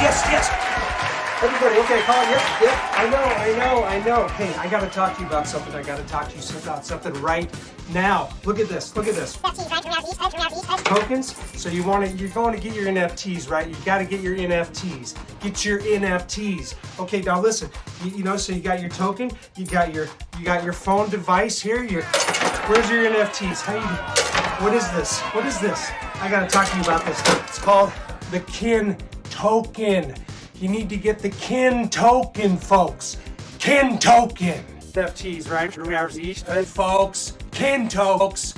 yes. Everybody, okay, call it. Yep. I know. Hey, I gotta talk to you about something. About something right now. Look at this. Tokens. So you're going to get your NFTs, right? You got to get your NFTs. Get your NFTs. Okay, now listen. So you got your token. You got your phone device here. Where's your NFTs? What is this? I gotta talk to you about this. It's called the Kin Token. You need to get the Kin Token, folks. Kin Token. NFTs, right? 3 hours each. Folks, Kin Tokes.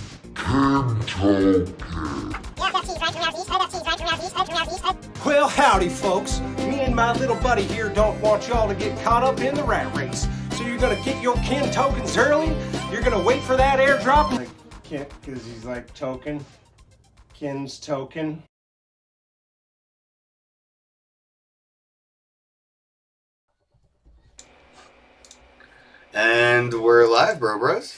Well, howdy, folks. Me and my little buddy here don't want y'all to get caught up in the rat race. So you're gonna get your Kin Tokens early. You're gonna wait for that airdrop. Like, can't, because he's like token. Kin's token. And we're live, bros.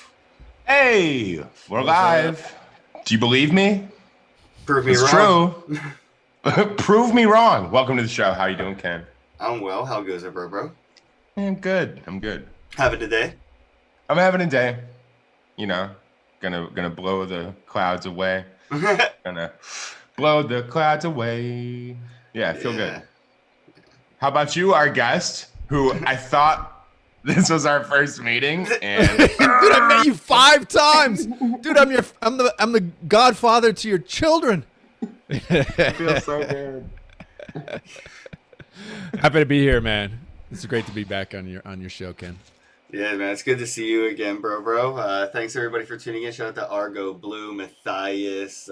Hey, we're live. Do you believe me? Prove me it's wrong. True. Prove me wrong. Welcome to the show. How you doing, Ken? I'm well. How goes it, bro? I'm good. Having a day? I'm having a day. Gonna blow the clouds away. Gonna blow the clouds away. Yeah, I feel good. How about you, our guest, who I thought this was our first meeting, and dude, I met you 5 times. Dude, I'm the godfather to your children. I feel so good. Happy to be here, man. It's great to be back on your show, Ken. Yeah, man, it's good to see you again, bro. Thanks everybody for tuning in. Shout out to Argo, Blue, Matthias.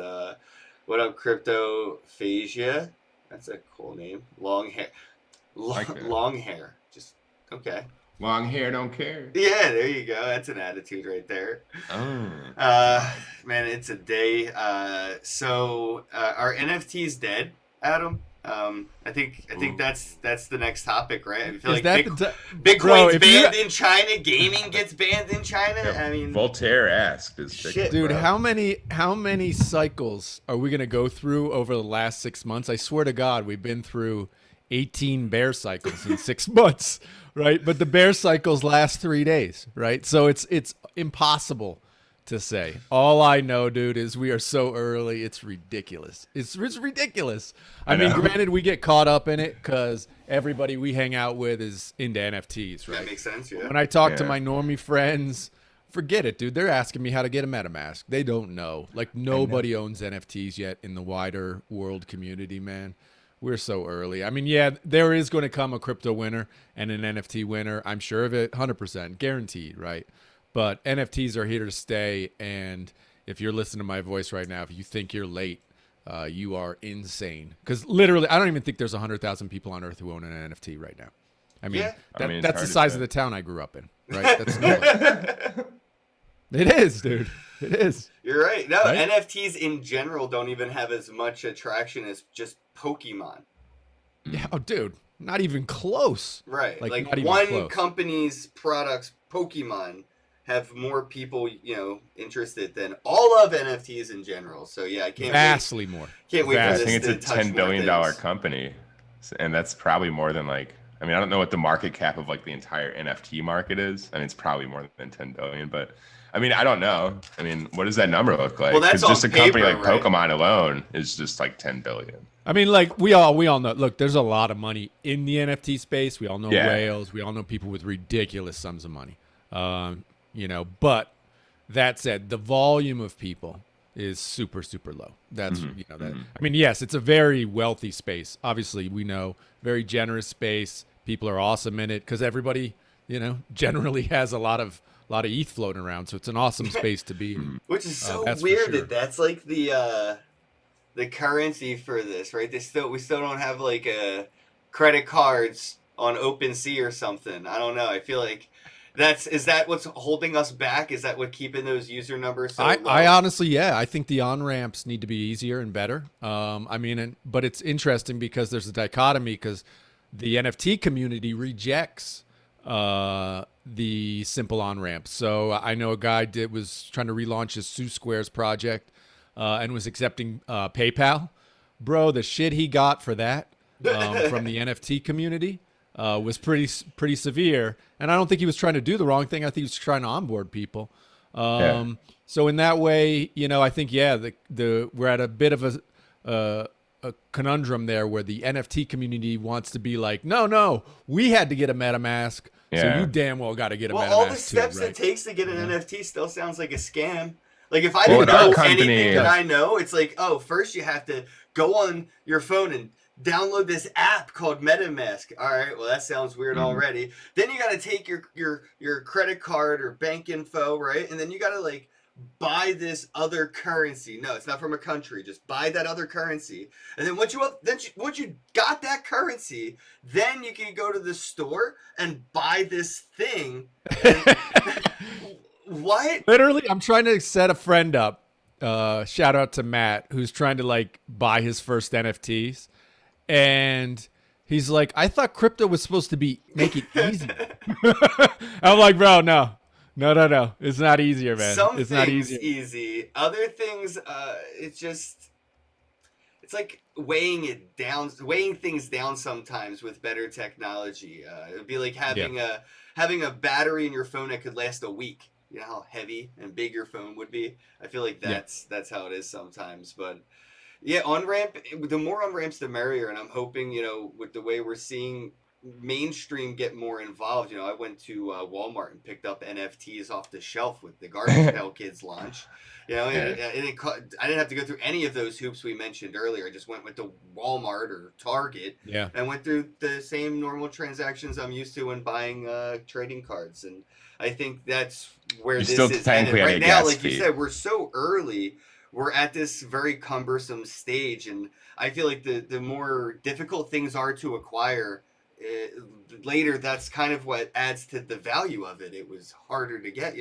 What up, Cryptophasia? That's a cool name. Long hair. Long hair. Just okay. Long hair don't care. Yeah, there you go. That's an attitude right there. Oh. Man, it's a day. So are NFTs dead, Adam? I think that's the next topic, right? I feel Bitcoin's banned in China. Gaming gets banned in China. Yeah, I mean, Voltaire asked, dude, bro. How many cycles are we gonna go through over the last 6 months? I swear to God, we've been through 18 bear cycles in 6 months, right? But the bear cycles last 3 days, right? So it's impossible to say. All I know, dude, is we are so early. It's ridiculous. It's ridiculous. I mean, granted, we get caught up in it because everybody we hang out with is into NFTs, right? That makes sense, yeah. When I talk to my normie friends, forget it, dude. They're asking me how to get a MetaMask. They don't know. Like, nobody owns NFTs yet in the wider world community, man. We're so early. I mean, yeah, there is going to come a crypto winner and an NFT winner. I'm sure of it, 100%, guaranteed, right? But NFTs are here to stay, and if you're listening to my voice right now, if you think you're late, you are insane. Because literally, I don't even think there's 100,000 people on Earth who own an NFT right now. I mean, that's the size of the town I grew up in, right? That's It is, dude. It is. You're right. No, right? NFTs in general don't even have as much attraction as just Pokemon. Yeah, oh, dude, not even close. Right. Like one company's products, Pokemon, have more people, interested than all of NFTs in general. So yeah, I can't vastly more. Can't wait for this. I think it's a $10 billion company, and that's probably more than I don't know what the market cap of the entire NFT market is. I mean, it's probably more than 10 billion, but I mean, I don't know. I mean, what does that number look like? Well, that's just on a company paper, like right? Pokemon alone is just 10 billion. I mean, we all know. Look, there's a lot of money in the NFT space. We all know whales. We all know people with ridiculous sums of money. But that said, the volume of people is super, super low. That's that. I mean, yes, it's a very wealthy space. Obviously, we know very generous space. People are awesome in it because everybody, generally has a lot of ETH floating around. So it's an awesome space to be in. Which is so weird that that's the currency for this, right? We still don't have credit cards on OpenSea or something. I don't know. I feel like is that what's holding us back? Is that what keeping those user numbers so low? I honestly, I think the on-ramps need to be easier and better. But it's interesting because there's a dichotomy because the NFT community rejects the simple on-ramp. So I know a guy was trying to relaunch his Sue Squares project and was accepting PayPal. Bro, the shit he got for that, from the NFT community was pretty severe, and I don't think he was trying to do the wrong thing. I think he was trying to onboard people. So in that way, I think we're at a bit of a conundrum there where the NFT community wants to be like, no, we had to get a MetaMask, so you damn well got to get a MetaMask. All the steps too, right? it takes to get an NFT still sounds like a scam. Like if I Well, didn't in our know company- anything that I know, it's like, oh, first you have to go on your phone and download this app called MetaMask. All right, well that sounds weird already. Then you got to take your credit card or bank info, right? And then you got to like buy this other currency. No, it's not from a country. Just buy that other currency. And then once you got that currency, then you can go to the store and buy this thing. What? Literally, I'm trying to set a friend up. Shout out to Matt, who's trying to like buy his first NFTs, and he's like, "I thought crypto was supposed to make it easy." I'm like, "Bro, no, it's not easier, man. Some it's things not easier." easy. Other things, it's like weighing things down sometimes with better technology. It would be like having a battery in your phone that could last a week. You know how heavy and big your phone would be? I feel like that's how it is sometimes. But yeah, the more on-ramps, the merrier. And I'm hoping, with the way we're seeing mainstream get more involved. I went to Walmart and picked up NFTs off the shelf with the Garbage Pail Kids launch. I didn't have to go through any of those hoops we mentioned earlier. I just went with the Walmart or Target and went through the same normal transactions I'm used to when buying trading cards. And I think that's where this is headed. Right now, like you said, we're so early. We're at this very cumbersome stage, and I feel like the more difficult things are to acquire, later that's kind of what adds to the value of it. It was harder to get.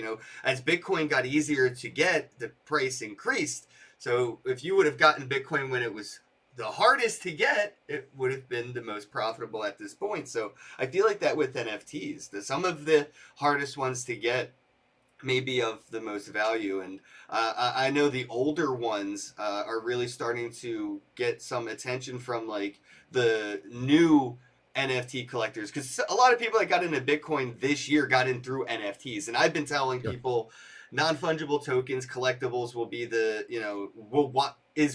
As Bitcoin got easier to get, the price increased. So if you would have gotten Bitcoin when it was the hardest to get, it would have been the most profitable at this point. So I feel like that with NFTs, some of the hardest ones to get may be of the most value. And I know the older ones are really starting to get some attention from like the new NFT collectors, because a lot of people that got into Bitcoin this year got in through NFTs. And I've been telling people non-fungible tokens, collectibles will be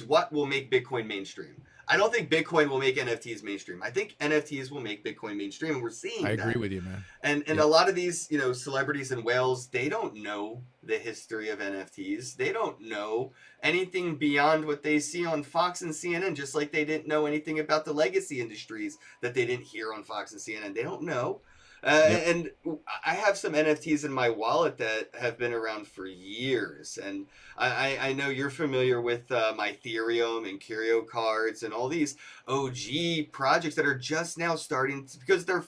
what will make Bitcoin mainstream. I don't think Bitcoin will make NFTs mainstream. I think NFTs will make Bitcoin mainstream, and we're seeing that. I agree with you, man. And a lot of these, celebrities and whales, they don't know the history of NFTs. They don't know anything beyond what they see on Fox and CNN, just like they didn't know anything about the legacy industries that they didn't hear on Fox and CNN. They don't know. And I have some NFTs in my wallet that have been around for years. And I know you're familiar with my Ethereum and Curio cards and all these OG projects that are just now starting to, because they're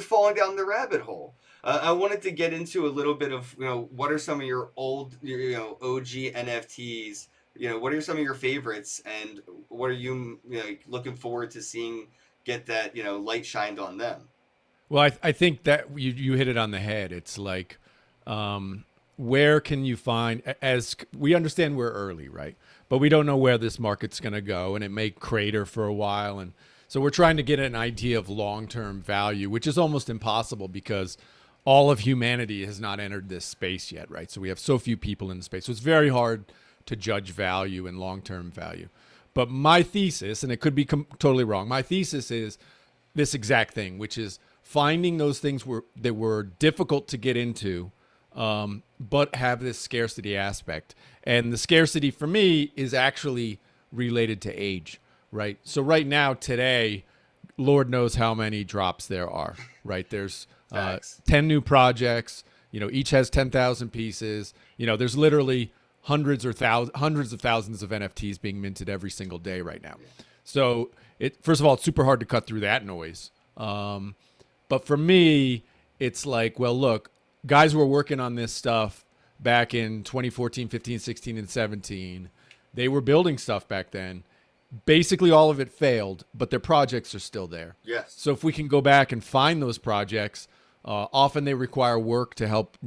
falling down the rabbit hole. I wanted to get into a little bit of, what are some of your old, OG NFTs? What are some of your favorites, and what are you, looking forward to seeing get that, light shined on them? Well, I think that you hit it on the head. It's like, where can you find, as we understand we're early, right? But we don't know where this market's going to go, and it may crater for a while. And so we're trying to get an idea of long-term value, which is almost impossible because all of humanity has not entered this space yet, right? So we have so few people in the space. So it's very hard to judge value and long-term value. But my thesis, and it could be totally wrong, my thesis is this exact thing, which is finding those things that were difficult to get into, but have this scarcity aspect. And the scarcity for me is actually related to age, right? So right now, today, Lord knows how many drops there are, right? There's 10 new projects, each has 10,000 pieces. There's literally hundreds of thousands of NFTs being minted every single day right now. So first of all, it's super hard to cut through that noise. But for me, it's like, well, look, guys were working on this stuff back in 2014, 15, 16, and 17. They were building stuff back then. Basically, all of it failed, but their projects are still there. Yes. So if we can go back and find those projects, often they require work to help,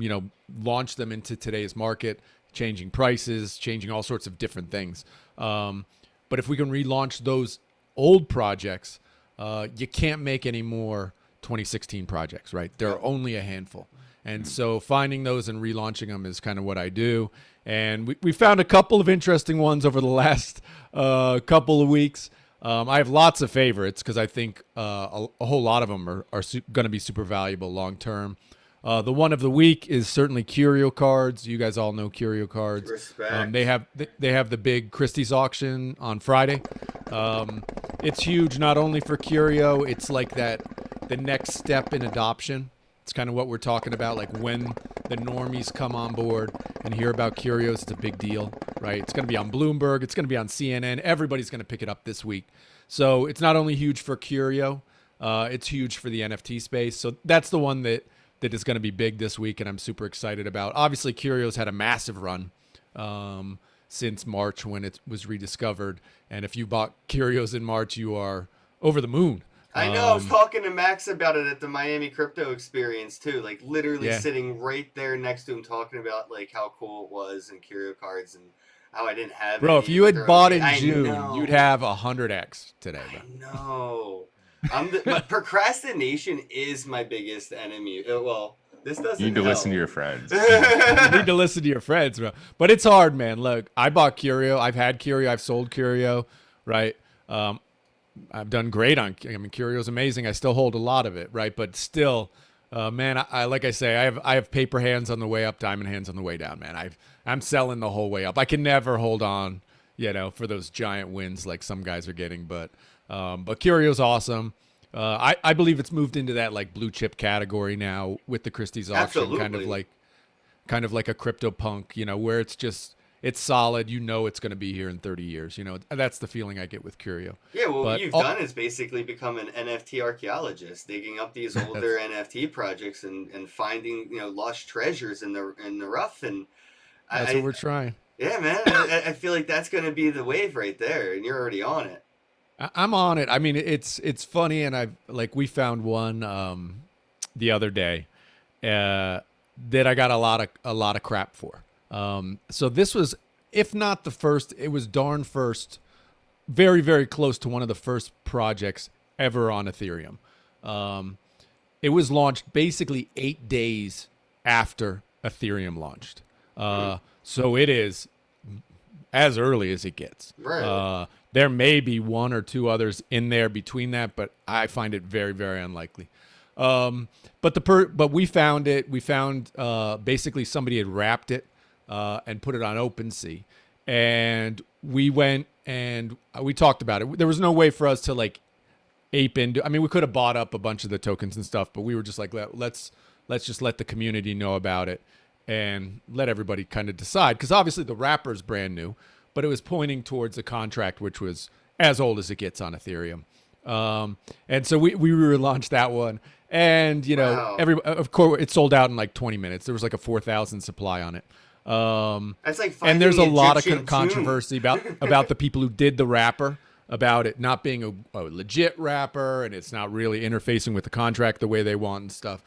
launch them into today's market, changing prices, changing all sorts of different things. But if we can relaunch those old projects, you can't make any more 2016 projects, right? There are only a handful. And so finding those and relaunching them is kind of what I do. And we found a couple of interesting ones over the last couple of weeks. I have lots of favorites because I think a whole lot of them are going to be super valuable long term. The one of the week is certainly Curio cards. You guys all know Curio cards. Respect. They have the big Christie's auction on Friday. It's huge not only for Curio. It's like the next step in adoption. It's kind of what we're talking about, like when the normies come on board and hear about Curios, it's a big deal, right? It's going to be on Bloomberg. It's going to be on CNN. Everybody's going to pick it up this week. So it's not only huge for Curio, it's huge for the NFT space. So that's the one that is going to be big this week, and I'm super excited about. Obviously, Curio's had a massive run since March when it was rediscovered. And if you bought Curios in March, you are over the moon. I know. I was talking to Max about it at the Miami Crypto Experience too. Like literally sitting right there next to him, talking about like how cool it was and Curio cards and how I didn't have. Bro, any if you had bought in June, know. you'd have 100x today. Bro. I know. But procrastination is my biggest enemy. Well, this doesn't. You need to help. listen to your friends. You need to listen to your friends, bro. But it's hard, man. Look, I bought Curio. I've had Curio. I've sold Curio, right? I've done great on. I mean, Curio's amazing. I still hold a lot of it, right? But still, man, I like I say, I have paper hands on the way up, diamond hands on the way down, man. I'm selling the whole way up. I can never hold on, for those giant wins like some guys are getting. But Curio's awesome. I believe it's moved into that like blue chip category now with the Christie's auction, Absolutely. kind of like a crypto punk, where it's solid. It's going to be here in 30 years. That's the feeling I get with Curio. Yeah, well, what you've done is basically become an NFT archaeologist, digging up these older NFT projects and finding lost treasures in the rough. And that's what we're trying. Yeah, man. I feel like that's going to be the wave right there, and you're already on it. I'm on it. I mean, it's funny, and we found one the other day that I got a lot of crap for. So this was, if not the first, it was darn first, very, very close to one of the first projects ever on Ethereum. It was launched basically 8 days after Ethereum launched. So it is as early as it gets. Right. There may be one or two others in there between that, but I find it very, very unlikely. But we found it. We found basically somebody had wrapped it and put it on OpenSea, and we went and we talked about it. There was no way for us to like ape into. I mean, we could have bought up a bunch of the tokens and stuff, but we were just like, let's just let the community know about it and let everybody kind of decide, because obviously the wrapper is brand new, but it was pointing towards a contract which was as old as it gets on Ethereum. And so we relaunched that one, and Wow. of course it sold out in like 20 minutes. There was like a 4,000 supply on it. That's like And there's a finding lot of Egyptian controversy about the people who did the wrapper, about it not being a legit wrapper, and it's not really interfacing with the contract the way they want and stuff.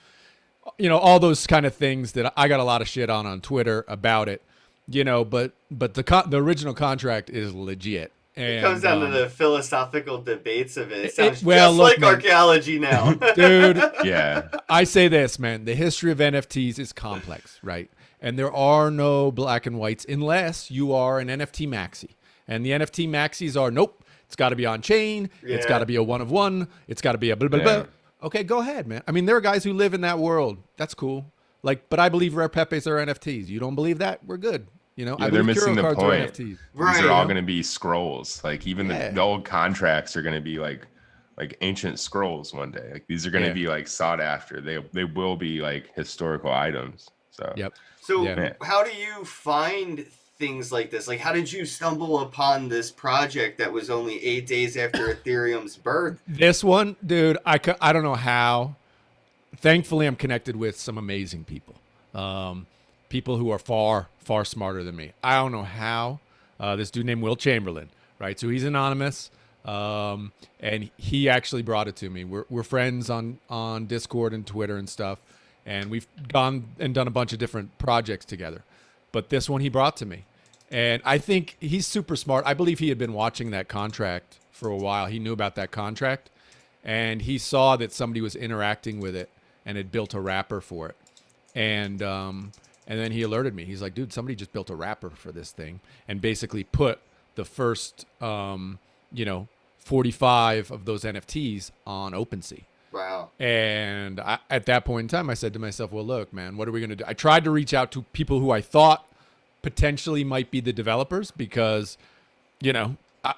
All those kind of things that I got a lot of shit on Twitter about it. But the original contract is legit. And, It comes down to the philosophical debates of it. It sounds well, just look, like man. archaeology now. Dude, Yeah. I say this, man. The history of NFTs is complex, right? And there are no black and whites unless you are an NFT maxi. And the NFT maxis are, nope, it's got to be on chain. It's Yeah. got to be a one of one. It's got to be a blah, blah, Yeah. blah. Okay, go ahead, man. I mean, there are guys who live in that world. That's cool. But I believe Rare Pepes are NFTs. You don't believe that? We're good. I they're believe missing Curo the cards are point. NFTs. Right. These are all going to be scrolls. Like even Yeah. the old contracts are going to be like ancient scrolls one day. Like these are going to Yeah. be like sought after. They will be like historical items. So Yep. So Yeah. how do you find things like this? Like, how did you stumble upon this project that was only 8 days after Ethereum's birth? This one, dude, I don't know how. Thankfully, I'm connected with some amazing people. People who are far, far smarter than me. I don't know how. This dude named Will Chamberlain, right? So he's anonymous, and he actually brought it to me. We're friends on Discord and Twitter and stuff, and we've gone and done a bunch of different projects together. But this one he brought to me, and I think he's super smart. I believe he had been watching that contract for a while. He knew about that contract, and he saw that somebody was interacting with it and had built a wrapper for it. And then he alerted me. He's like, dude, somebody just built a wrapper for this thing and basically put the first, 45 of those NFTs on OpenSea. Wow. And at that point in time, I said to myself, well, look, man, what are we going to do? I tried to reach out to people who I thought potentially might be the developers because,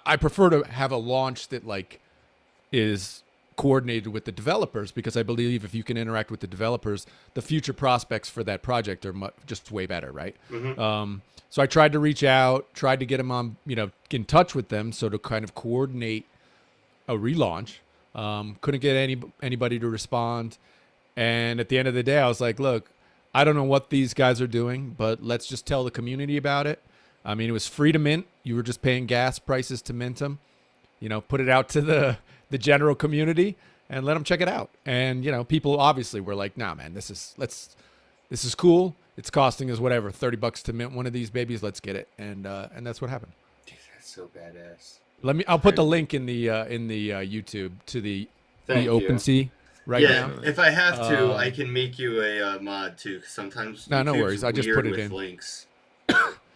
I prefer to have a launch that like is coordinated with the developers because I believe if you can interact with the developers, the future prospects for that project are just way better, right? Mm-hmm. So I tried to reach out, tried to get them on, get in touch with them so to kind of coordinate a relaunch. Couldn't get anybody to respond. And at the end of the day, I was like, look, I don't know what these guys are doing, but let's just tell the community about it. I mean, it was free to mint. You were just paying gas prices to mint them. Put it out to the general community and let them check it out. And, people obviously were like, nah, man, this is cool. It's costing us whatever, $30 to mint one of these babies. Let's get it. And that's what happened. Dude, that's so badass. I'll put the link in the YouTube to the OpenSea right now. If I have to, I can make you a mod too. Cause sometimes no YouTube's worries. I just put it with in links.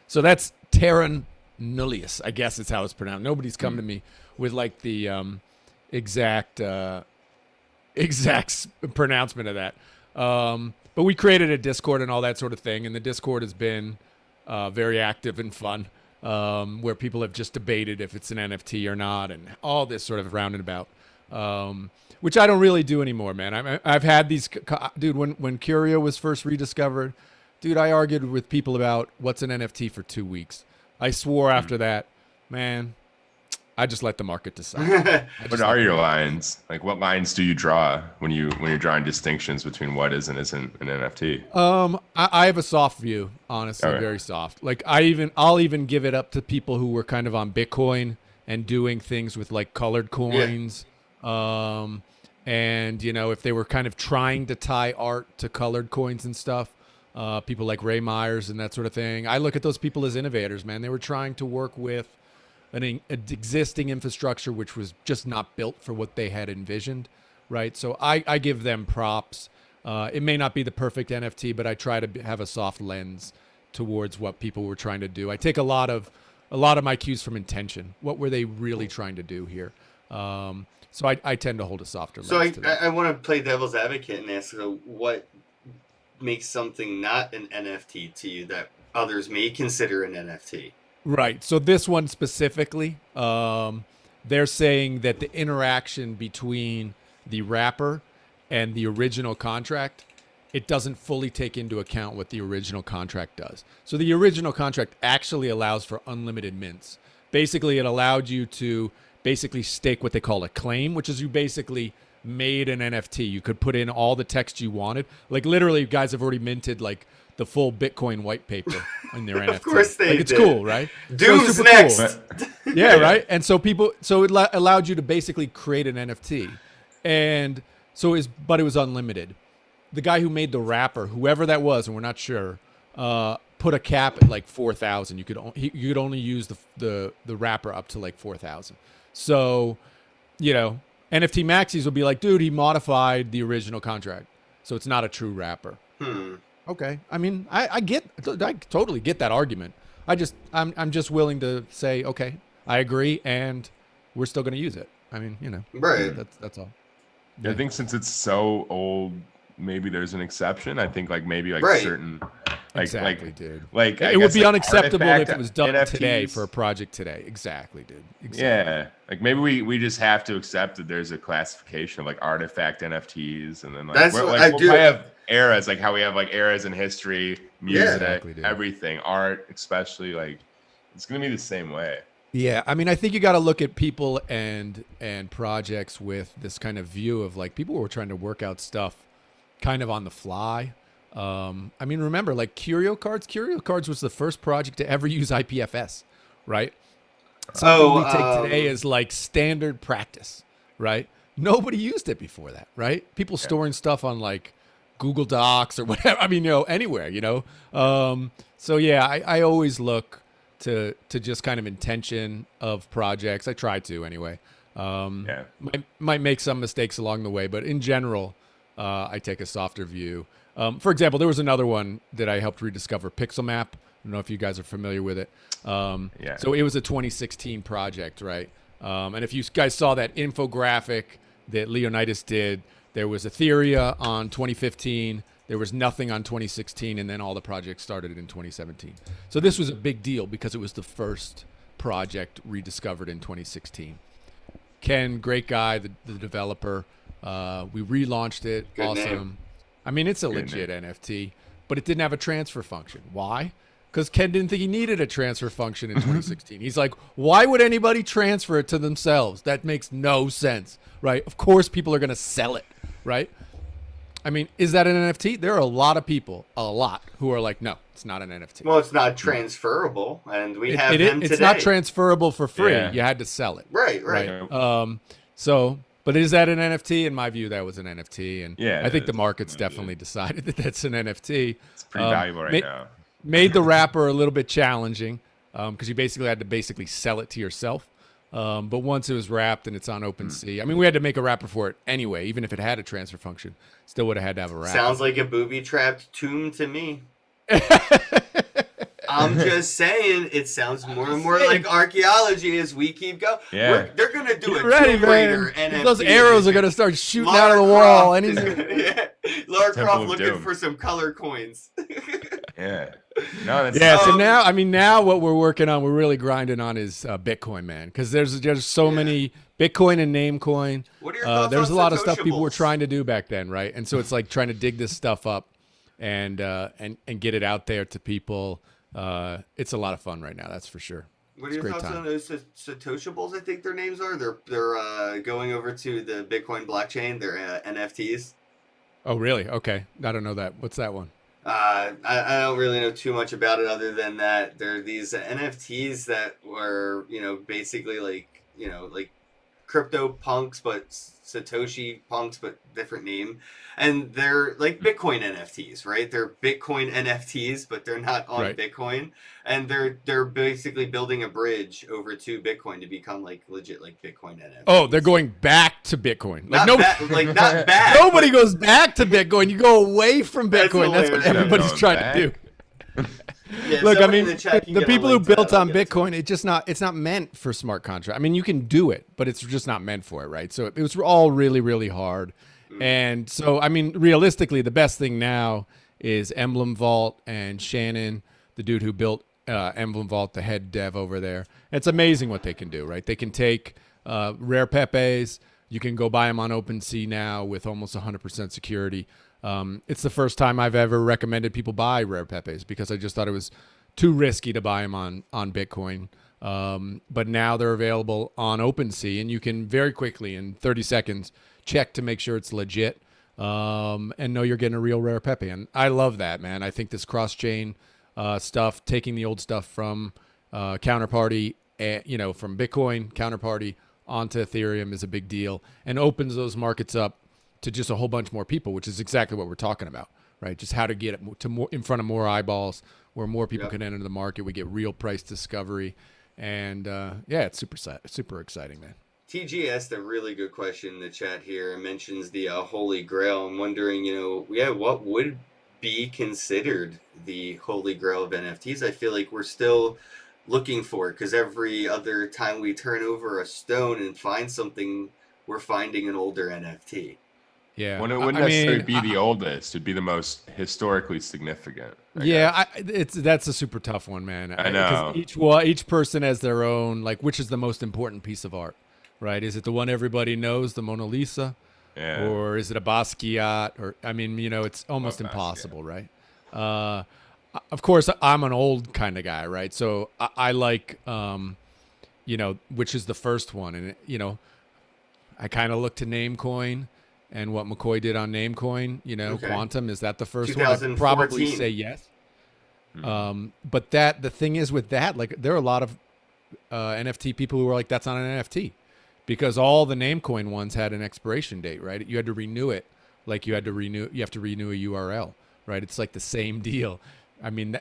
So that's Terran Nullius, I guess it's how it's pronounced. Nobody's come to me with like the exact pronouncement of that. But we created a Discord and all that sort of thing, and the Discord has been very active and fun, where people have just debated if it's an NFT or not, and all this sort of round and about, which I don't really do anymore, man. I've had these, dude. When Curio was first rediscovered, dude, I argued with people about what's an NFT for 2 weeks. I swore after that, man. I just let the market decide. What are your lines? Like, what lines do you draw when you're drawing distinctions between what is and isn't an NFT? I have a soft view, honestly, Okay. very soft. Like I'll even give it up to people who were kind of on Bitcoin and doing things with like colored coins. Yeah. And if they were kind of trying to tie art to colored coins and stuff, people like Ray Myers and that sort of thing. I look at those people as innovators, man. They were trying to work with an existing infrastructure which was just not built for what they had envisioned, right? So I give them props. It may not be the perfect NFT, but I try to have a soft lens towards what people were trying to do. I take a lot of my cues from intention. What were they really trying to do here? So I tend to hold a softer lens. So to that. I want to play devil's advocate and ask what makes something not an NFT to you that others may consider an NFT? Right. So this one specifically, they're saying that the interaction between the wrapper and the original contract, it doesn't fully take into account what the original contract does. So the original contract actually allows for unlimited mints. Basically, it allowed you to basically stake what they call a claim, which is you basically made an NFT. You could put in all the text you wanted. Like literally, guys have already minted like the full Bitcoin white paper in their NFT. Of course they it's did. Cool, right? Doom's so next. Cool. Yeah, right. And so it allowed you to basically create an NFT, and so but it was unlimited. The guy who made the wrapper, whoever that was, and we're not sure, put a cap at like 4,000. You could only use the wrapper up to like 4,000. So, NFT maxis will be like, dude, he modified the original contract, so it's not a true wrapper. Okay, I mean, I totally get that argument. I'm just willing to say, okay, I agree, and we're still going to use it. I mean, right? That's all. Yeah, I think since it's so old, maybe there's an exception. I think maybe right. certain exactly, dude. I it would guess, be unacceptable artifact if it was done NFTs. today for a project today. Exactly, dude. Exactly. Yeah, maybe we just have to accept that there's a classification of artifact NFTs, and then That's we'll what I do. probably have eras, like how we have eras in history, music, exactly, dude. everything, art, especially. It's gonna be the same way. Yeah, I mean, I think you got to look at people and projects with this kind of view of like people were trying to work out stuff kind of on the fly. I mean, remember like Curio Cards was the first project to ever use IPFS, right? Something we take today as like standard practice, right? Nobody used it before that, right? People storing stuff on like Google Docs or whatever. I mean, anywhere, So yeah, I always look to just kind of intention of projects. I try to anyway. Might make some mistakes along the way, but in general, I take a softer view. For example, there was another one that I helped rediscover, Pixel Map. I don't know if you guys are familiar with it. So it was a 2016 project, right? And if you guys saw that infographic that Leonidas did, there was Etheria on 2015. There was nothing on 2016, and then all the projects started in 2017. So this was a big deal because it was the first project rediscovered in 2016. Ken, great guy, the developer. We relaunched it. Good awesome. name. I mean, it's a legit NFT, but it didn't have a transfer function. Why? Because Ken didn't think he needed a transfer function in 2016. He's like, why would anybody transfer it to themselves? That makes no sense, right? Of course, people are going to sell it, right? I mean, is that an NFT? There are a lot of people, who are like, no, it's not an NFT. Well, it's not transferable, and we have them today. It's not transferable for free. Yeah. You had to sell it. Right. But is that an NFT? In my view, that was an NFT, and Yeah, I think it the is. market's definitely decided that that's an NFT. It's pretty valuable right now. Made the wrapper a little bit challenging because you basically had to sell it to yourself. But once it was wrapped and it's on OpenSea, I mean, we had to make a wrapper for it anyway, even if it had a transfer function. Still would have had to have a wrapper. Sounds like a booby-trapped tomb to me. I'm just saying, it sounds more and more like archaeology as we keep going. Yeah. They're going to do Get a ready, Tomb Raider man. NFT. Those arrows are going to start shooting Lara out of the Croft wall. is- yeah. Lara Temple Croft of looking Doom. for some color coins. Yeah. No, that's Yeah, so Um, now what we're working on, we're really grinding on is Bitcoin, man, because there's so many Bitcoin and Namecoin. What are your thoughts There's on a lot of stuff people were Satoshiables? trying to do back then, right? And so it's like trying to dig this stuff up and get it out there to people. It's a lot of fun right now, that's for sure. What are It's a your great thoughts time. on those Satoshiables? I think their names are. They're going over to the Bitcoin blockchain. They're NFTs. Oh, really? Okay, I don't know that. What's that one? I don't really know too much about it other than that they're these NFTs that were, basically like crypto punks, but Satoshi punks, but different name. And they're like Bitcoin NFTs, right? They're Bitcoin NFTs, but they're not on Right. Bitcoin. And they're basically building a bridge over to Bitcoin to become like legit like Bitcoin NFTs. Oh, they're going back to Bitcoin. not Nobody, not bad. nobody goes back to Bitcoin. You go away from That's Bitcoin. That's what hilarious. everybody's Going trying back. to do. Yeah, Look, I somebody mean, in the chat can the get a people who link to that. built I'll on get it to them. Bitcoin, it's not meant for smart contract. I mean, you can do it, but it's just not meant for it, right? So it was all really, really hard. And so, I mean, realistically, the best thing now is Emblem Vault and Shannon, the dude who built Emblem Vault, the head dev over there. It's amazing what they can do, right? They can take rare Pepes. You can go buy them on OpenSea now with almost 100% security. It's the first time I've ever recommended people buy rare Pepes because I just thought it was too risky to buy them on Bitcoin. But now they're available on OpenSea, and you can very quickly, in 30 seconds, check to make sure it's legit and know you're getting a real rare Pepe. And I love that, man. I think this cross-chain stuff, taking the old stuff from Counterparty, from Bitcoin, Counterparty, onto Ethereum is a big deal and opens those markets up to just a whole bunch more people, which is exactly what we're talking about, right? Just how to get it to more in front of more eyeballs, where more people can enter the market. We get real price discovery, and it's super exciting, man. TG asked a really good question in the chat here and mentions the Holy Grail. I'm wondering, what would be considered the Holy Grail of NFTs? I feel like we're still looking for it because every other time we turn over a stone and find something, we're finding an older NFT. Yeah, Well, it wouldn't necessarily be the oldest. It'd be the most historically significant. I guess. That's a super tough one, man. I know. Each person has their own, like, which is the most important piece of art, right? Is it the one everybody knows, the Mona Lisa, Yeah. or is it a Basquiat? Or I mean, it's almost Basquiat. impossible, right? Of course, I'm an old kind of guy, right? So I like, which is the first one, and I kind of look to Namecoin. And what McCoy did on Namecoin, Okay. Quantum, is that the first one? I'd probably 2014. say yes. But the thing is with that, like, there are a lot of NFT people who are like, that's not an NFT, because all the Namecoin ones had an expiration date, right? You had to renew it, like you have to renew a URL, right? It's like the same deal. I mean,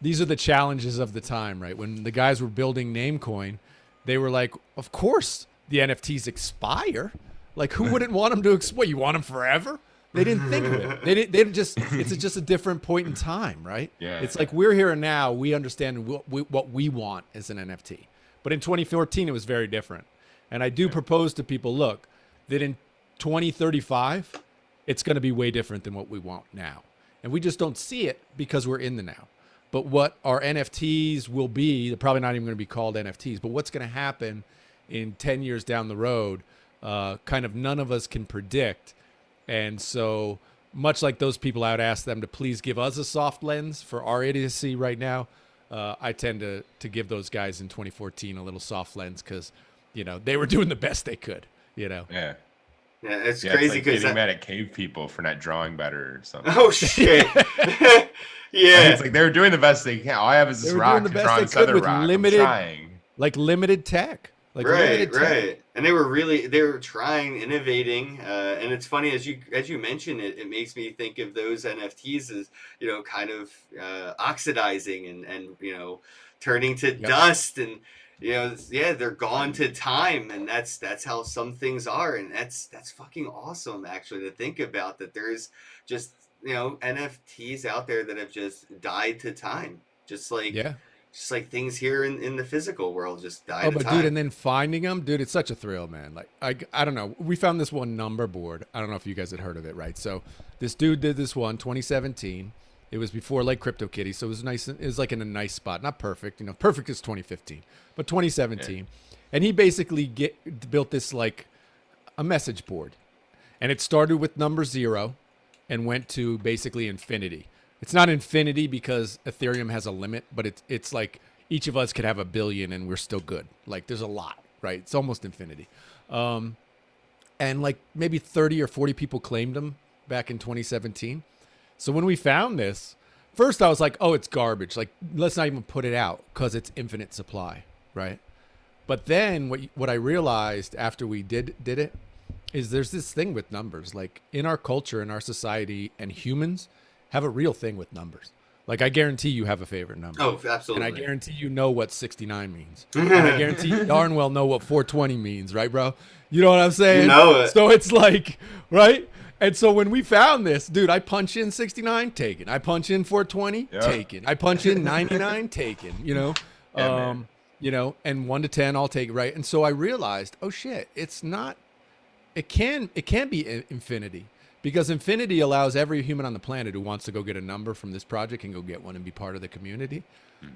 these are the challenges of the time, right? When the guys were building Namecoin, they were like, of course the NFTs expire. Like, who wouldn't want them to expire? You want them forever? They didn't think of it. They didn't just, it's just a different point in time, right? Yeah. It's like we're here and now. We understand what we want as an NFT. But in 2014, it was very different. And I do propose to people, look, that in 2035, it's going to be way different than what we want now. And we just don't see it because we're in the now. But what our NFTs will be, they're probably not even going to be called NFTs, but what's going to happen in 10 years down the road, kind of none of us can predict. And so much like those people, I would ask them to please give us a soft lens for our idiocy right now. I tend to give those guys in 2014 a little soft lens because, you know, they were doing the best they could, you know? Yeah. Yeah, it's Yeah, crazy it's like because getting mad at cave people for not drawing better or something. oh shit, yeah, It's like they were doing the best they can. All I have is They this were rock doing the to best draw they this could other with rock. I'm limited- trying. Like limited tech. Like right, limited tech. right. And they were trying, innovating, and it's funny as you mention it, it makes me think of those NFTs as, you know, kind of oxidizing and you know, turning to dust, and you know, yeah, they're gone to time, and that's how some things are, and that's fucking awesome actually to think about, that there's just, you know, NFTs out there that have just died to time, just like things here in the physical world just died to time. Dude, and then finding them, dude, it's such a thrill, man. Like, I don't know. We found this one number board. I don't know if you guys had heard of it, right? So this dude did this one, 2017. It was before like CryptoKitty, so it was nice. It was like in a nice spot, not perfect. You know, perfect is 2015, but 2017. Yeah. And he basically built this like a message board, and it started with number 0 and went to basically infinity. It's not infinity because Ethereum has a limit, but it's like each of us could have 1 billion and we're still good. Like there's a lot, right? It's almost infinity. And like maybe 30 or 40 people claimed them back in 2017. So when we found this, first I was like, oh, it's garbage. Like, let's not even put it out because it's infinite supply, right? But then what I realized after we did it is there's this thing with numbers. Like in our culture, in our society, and humans have a real thing with numbers. Like I guarantee you have a favorite number. Oh, absolutely. And I guarantee you know what 69 means. And I guarantee you darn well know what 420 means, right, bro? You know what I'm saying? You know it. So it's like, right? And so when we found this, dude, I punch in 69, taken. I punch in 420, taken. I punch in 99, taken. You know, you know, and 1 to 10, I'll take it, right? And so I realized, oh shit, it's not. It can be infinity, because infinity allows every human on the planet who wants to go get a number from this project and go get one and be part of the community.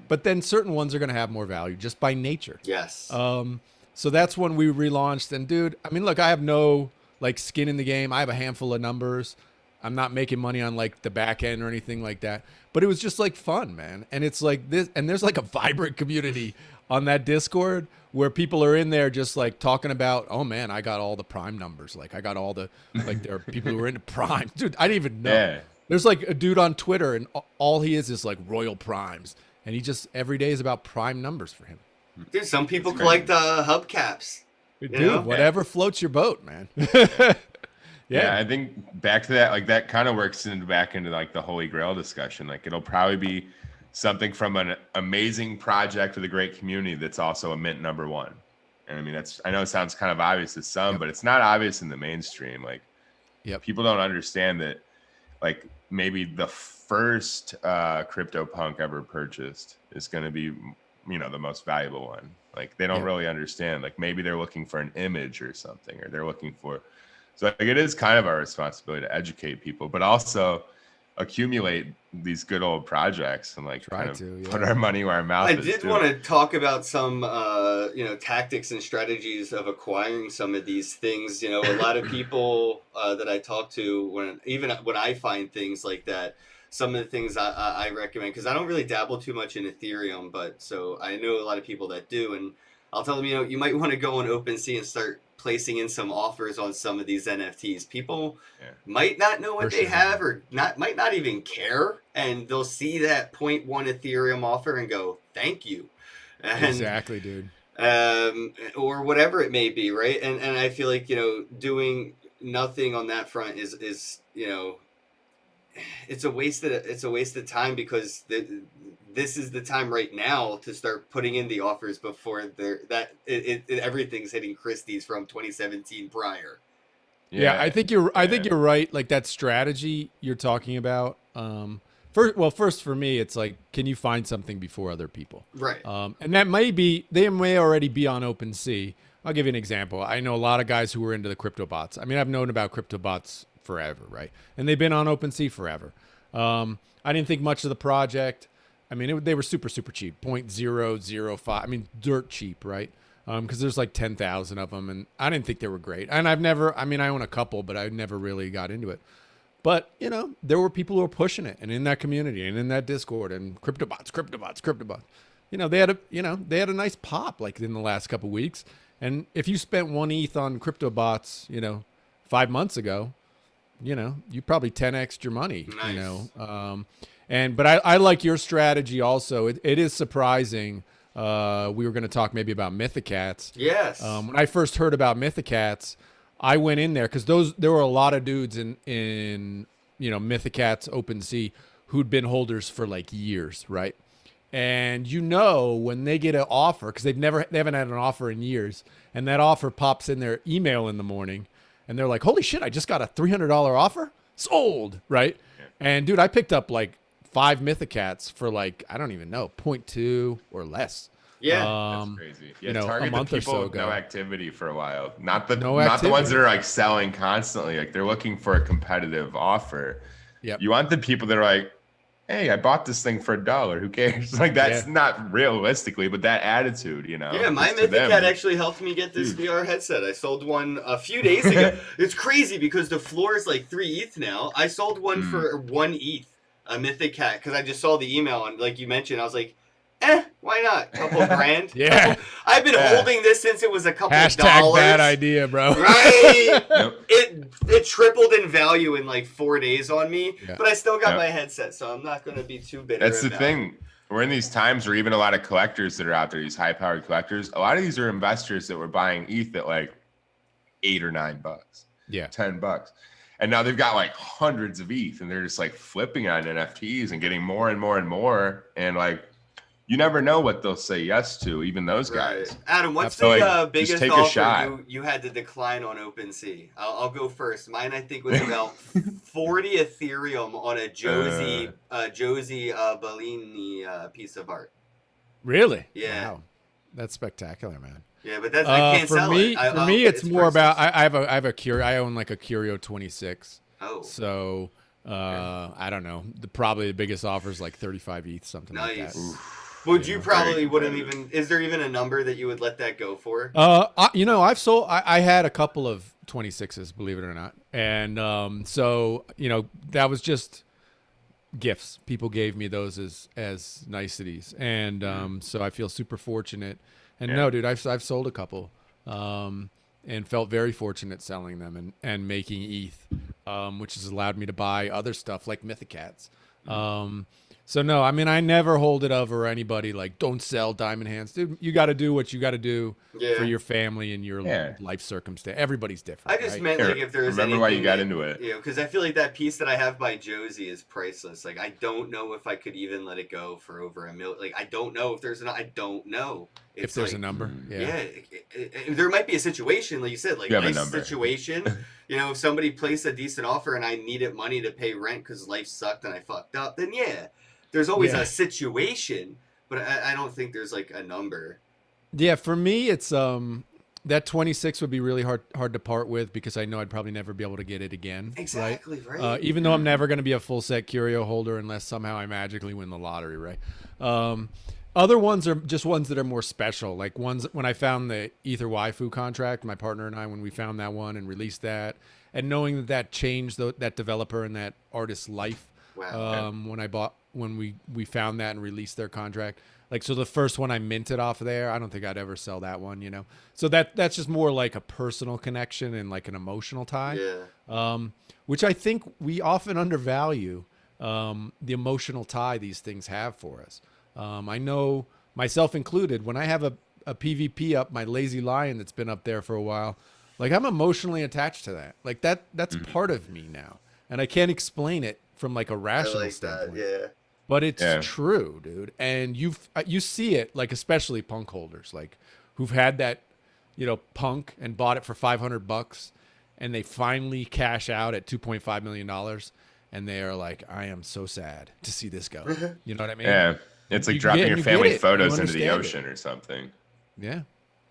But then certain ones are going to have more value just by nature. Yes. So that's when we relaunched. And dude, I mean, look, I have no like skin in the game. I have a handful of numbers. I'm not making money on like the back end or anything like that, but it was just like fun, man. And it's like this, and there's like a vibrant community on that Discord where people are in there just like talking about, oh man, I got all the prime numbers. Like I got all the, like there are people who are into prime. Dude, I didn't even know. Yeah. There's like a dude on Twitter and all he is like royal primes. And he just, every day is about prime numbers for him. Dude, some people collect hubcaps. Dude, whatever floats your boat, man. Yeah, I think back to that, like that kind of works back into like the Holy Grail discussion. Like it'll probably be something from an amazing project with a great community that's also a mint number 1. And I mean, I know it sounds kind of obvious to some, but it's not obvious in the mainstream. Like people don't understand that, like maybe the first CryptoPunk ever purchased is going to be, you know, the most valuable one. Like they don't really understand, like maybe they're looking for an image or something, or they're looking for, so like it is kind of our responsibility to educate people, but also accumulate these good old projects and like put our money where our mouth is. I did want to talk about some, you know, tactics and strategies of acquiring some of these things. You know, a lot of people that I talk to, when I find things like that, some of the things I recommend, because I don't really dabble too much in Ethereum, but so I know a lot of people that do, and I'll tell them, you know, you might want to go on OpenSea and start placing in some offers on some of these NFTs. People might not know what they have, or might not even care, and they'll see that 0.1 Ethereum offer and go, thank you. And, exactly, dude. Or whatever it may be, right? And I feel like, you know, doing nothing on that front is you know, it's a waste of time because this is the time right now to start putting in the offers before everything's hitting Christie's from 2017 prior. Yeah, I think you're right. Like that strategy you're talking about. First for me, it's like, can you find something before other people? Right. And that they may already be on OpenSea. I'll give you an example. I know a lot of guys who were into the crypto bots. I mean, I've known about crypto bots forever, right? And they've been on OpenSea forever. I didn't think much of the project. I mean, they were super, super cheap, 0.005. I mean, dirt cheap, right? Because there's like 10,000 of them, and I didn't think they were great. And I own a couple, but I never really got into it. But, there were people who were pushing it, and in that community and in that Discord and crypto bots. They had a nice pop like in the last couple of weeks. And if you spent 1 ETH on crypto bots, 5 months ago, you probably 10x'd your money, Nice. But I like your strategy also. It is surprising. We were going to talk maybe about Mythicats. Yes. When I first heard about Mythicats, I went in there because there were a lot of dudes in Mythicats OpenSea who'd been holders for like years, right? And when they get an offer, because they haven't had an offer in years, and that offer pops in their email in the morning, and they're like, "Holy shit! I just got a $300 offer, sold!" Right? Yeah. And dude, I picked up like 5 Mythicats for like, I don't even know, 0.2 or less. Yeah, that's crazy. Yeah, target a month the or people so with ago. no activity for a while, not the activity. ones that are like selling constantly. Like they're looking for a competitive offer. Yep. You want the people that are like, "Hey, I bought this thing for $1. Who cares?" Like that's not realistically, but that attitude, Yeah, my Mythicat actually helped me get this VR headset. I sold one a few days ago. It's crazy because the floor is like 3 ETH now. I sold one for 1 ETH, a Mythicat, because I just saw the email and like you mentioned, I was like, why not? Couple grand. Yeah. I've been holding this since it was a couple #, dollars. bad idea, bro. Right. Yep. It tripled in value in like 4 days on me, Yeah. but I still got my headset, so I'm not going to be too bitter. That's the thing. We're in these times where even a lot of collectors that are out there, these high-powered collectors, a lot of these are investors that were buying ETH at like $8 or $9, $10, and now they've got like hundreds of ETH, and they're just like flipping on NFTs and getting more and more and more, and like. You never know what they'll say yes to, even those guys. Right. Adam, what's So, the biggest take a offer shot. you had to decline on OpenSea? I'll go first. Mine, I think, was about 40 Ethereum on a Josie Bellini piece of art. Really? Yeah. Wow. That's spectacular, man. Yeah, but that's I can't sell it. For me, it's more priceless. about I have a Curio. I own like a Curio 26. Oh. So I don't know. Probably the biggest offer is like 35 ETH, something like that. Nice. Would you probably wouldn't even? Is there even a number that you would let that go for? I've sold. I had a couple of 26s, believe it or not, and so that was just gifts. People gave me those as niceties, and so I feel super fortunate. And no, dude, I've sold a couple, and felt very fortunate selling them and making ETH, which has allowed me to buy other stuff like Mythicats. So no, I mean, I never hold it over anybody like, don't sell diamond hands. Dude, you got to do what you got to do for your family and your life circumstance. Everybody's different. I just meant like if there's remember why you got into it. Because I feel like that piece that I have by Josie is priceless. Like, I don't know if I could even let it go for over $1 million. Like, I don't know if there's I don't know. If there's a number. Yeah. There might be a situation, like you said, like you have a nice number. situation. If somebody placed a decent offer and I needed money to pay rent because life sucked and I fucked up, then there's always a situation, but I don't think there's like a number. Yeah, for me, it's that 26 would be really hard to part with because I know I'd probably never be able to get it again. Exactly, right? Even though I'm never going to be a full set curio holder unless somehow I magically win the lottery, right? Other ones are just ones that are more special, like ones when I found the Ether Waifu contract, my partner and I, when we found that one and released that, and knowing that changed that developer and that artist's life. Wow. When we found that and released their contract. Like, so the first one I minted off of there, I don't think I'd ever sell that one, So that's just more like a personal connection and like an emotional tie. Yeah. Which I think we often undervalue the emotional tie these things have for us. I know, myself included, when I have a PvP up, my Lazy Lion that's been up there for a while, like I'm emotionally attached to that. Like that's part of me now. And I can't explain it from like a I rational like that. standpoint. Yeah. But it's Yeah. true, dude. And you see it, like, especially punk holders, like, who've had that, punk and bought it for $500, and they finally cash out at $2.5 million, and they are like, I am so sad to see this go. You know what I mean? Yeah. It's like You dropping get- your you get family it. You photos into the understand it. ocean or something. Yeah.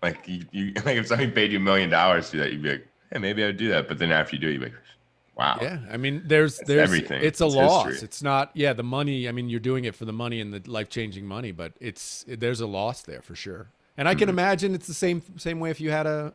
Like you like if somebody paid you $1 million to do that, you'd be like, hey, maybe I'd do that. But then after you do it, you'd be like, wow. Yeah. I mean, there's everything. it's a It's loss. history. It's not, the money. I mean, you're doing it for the money and the life-changing money, but there's a loss there for sure. And I can imagine it's the same way if you had a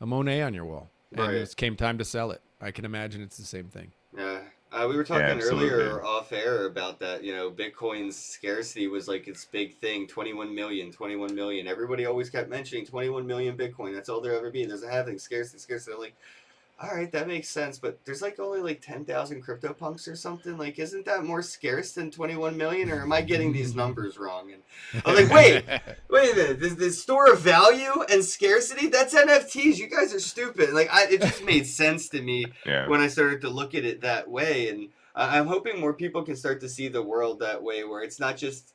Monet on your wall and Right. it came time to sell it. I can imagine it's the same thing. Yeah. We were talking absolutely. earlier off air about that, Bitcoin's scarcity was like its big thing, 21 million, 21 million. Everybody always kept mentioning 21 million Bitcoin. That's all there ever be. There's a halving, scarcity. I'm like, all right, that makes sense. But there's like only like 10,000 CryptoPunks or something. Like, isn't that more scarce than 21 million? Or am I getting these numbers wrong? And I was like, wait a minute. The store of value and scarcity, that's NFTs. You guys are stupid. Like, it just made sense to me Yeah. when I started to look at it that way. And I'm hoping more people can start to see the world that way, where it's not just,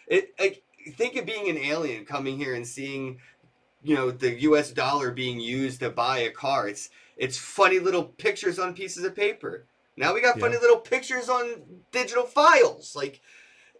like, think of being an alien coming here and seeing, the US dollar being used to buy a car. It's funny little pictures on pieces of paper. Now we got funny little pictures on digital files. Like,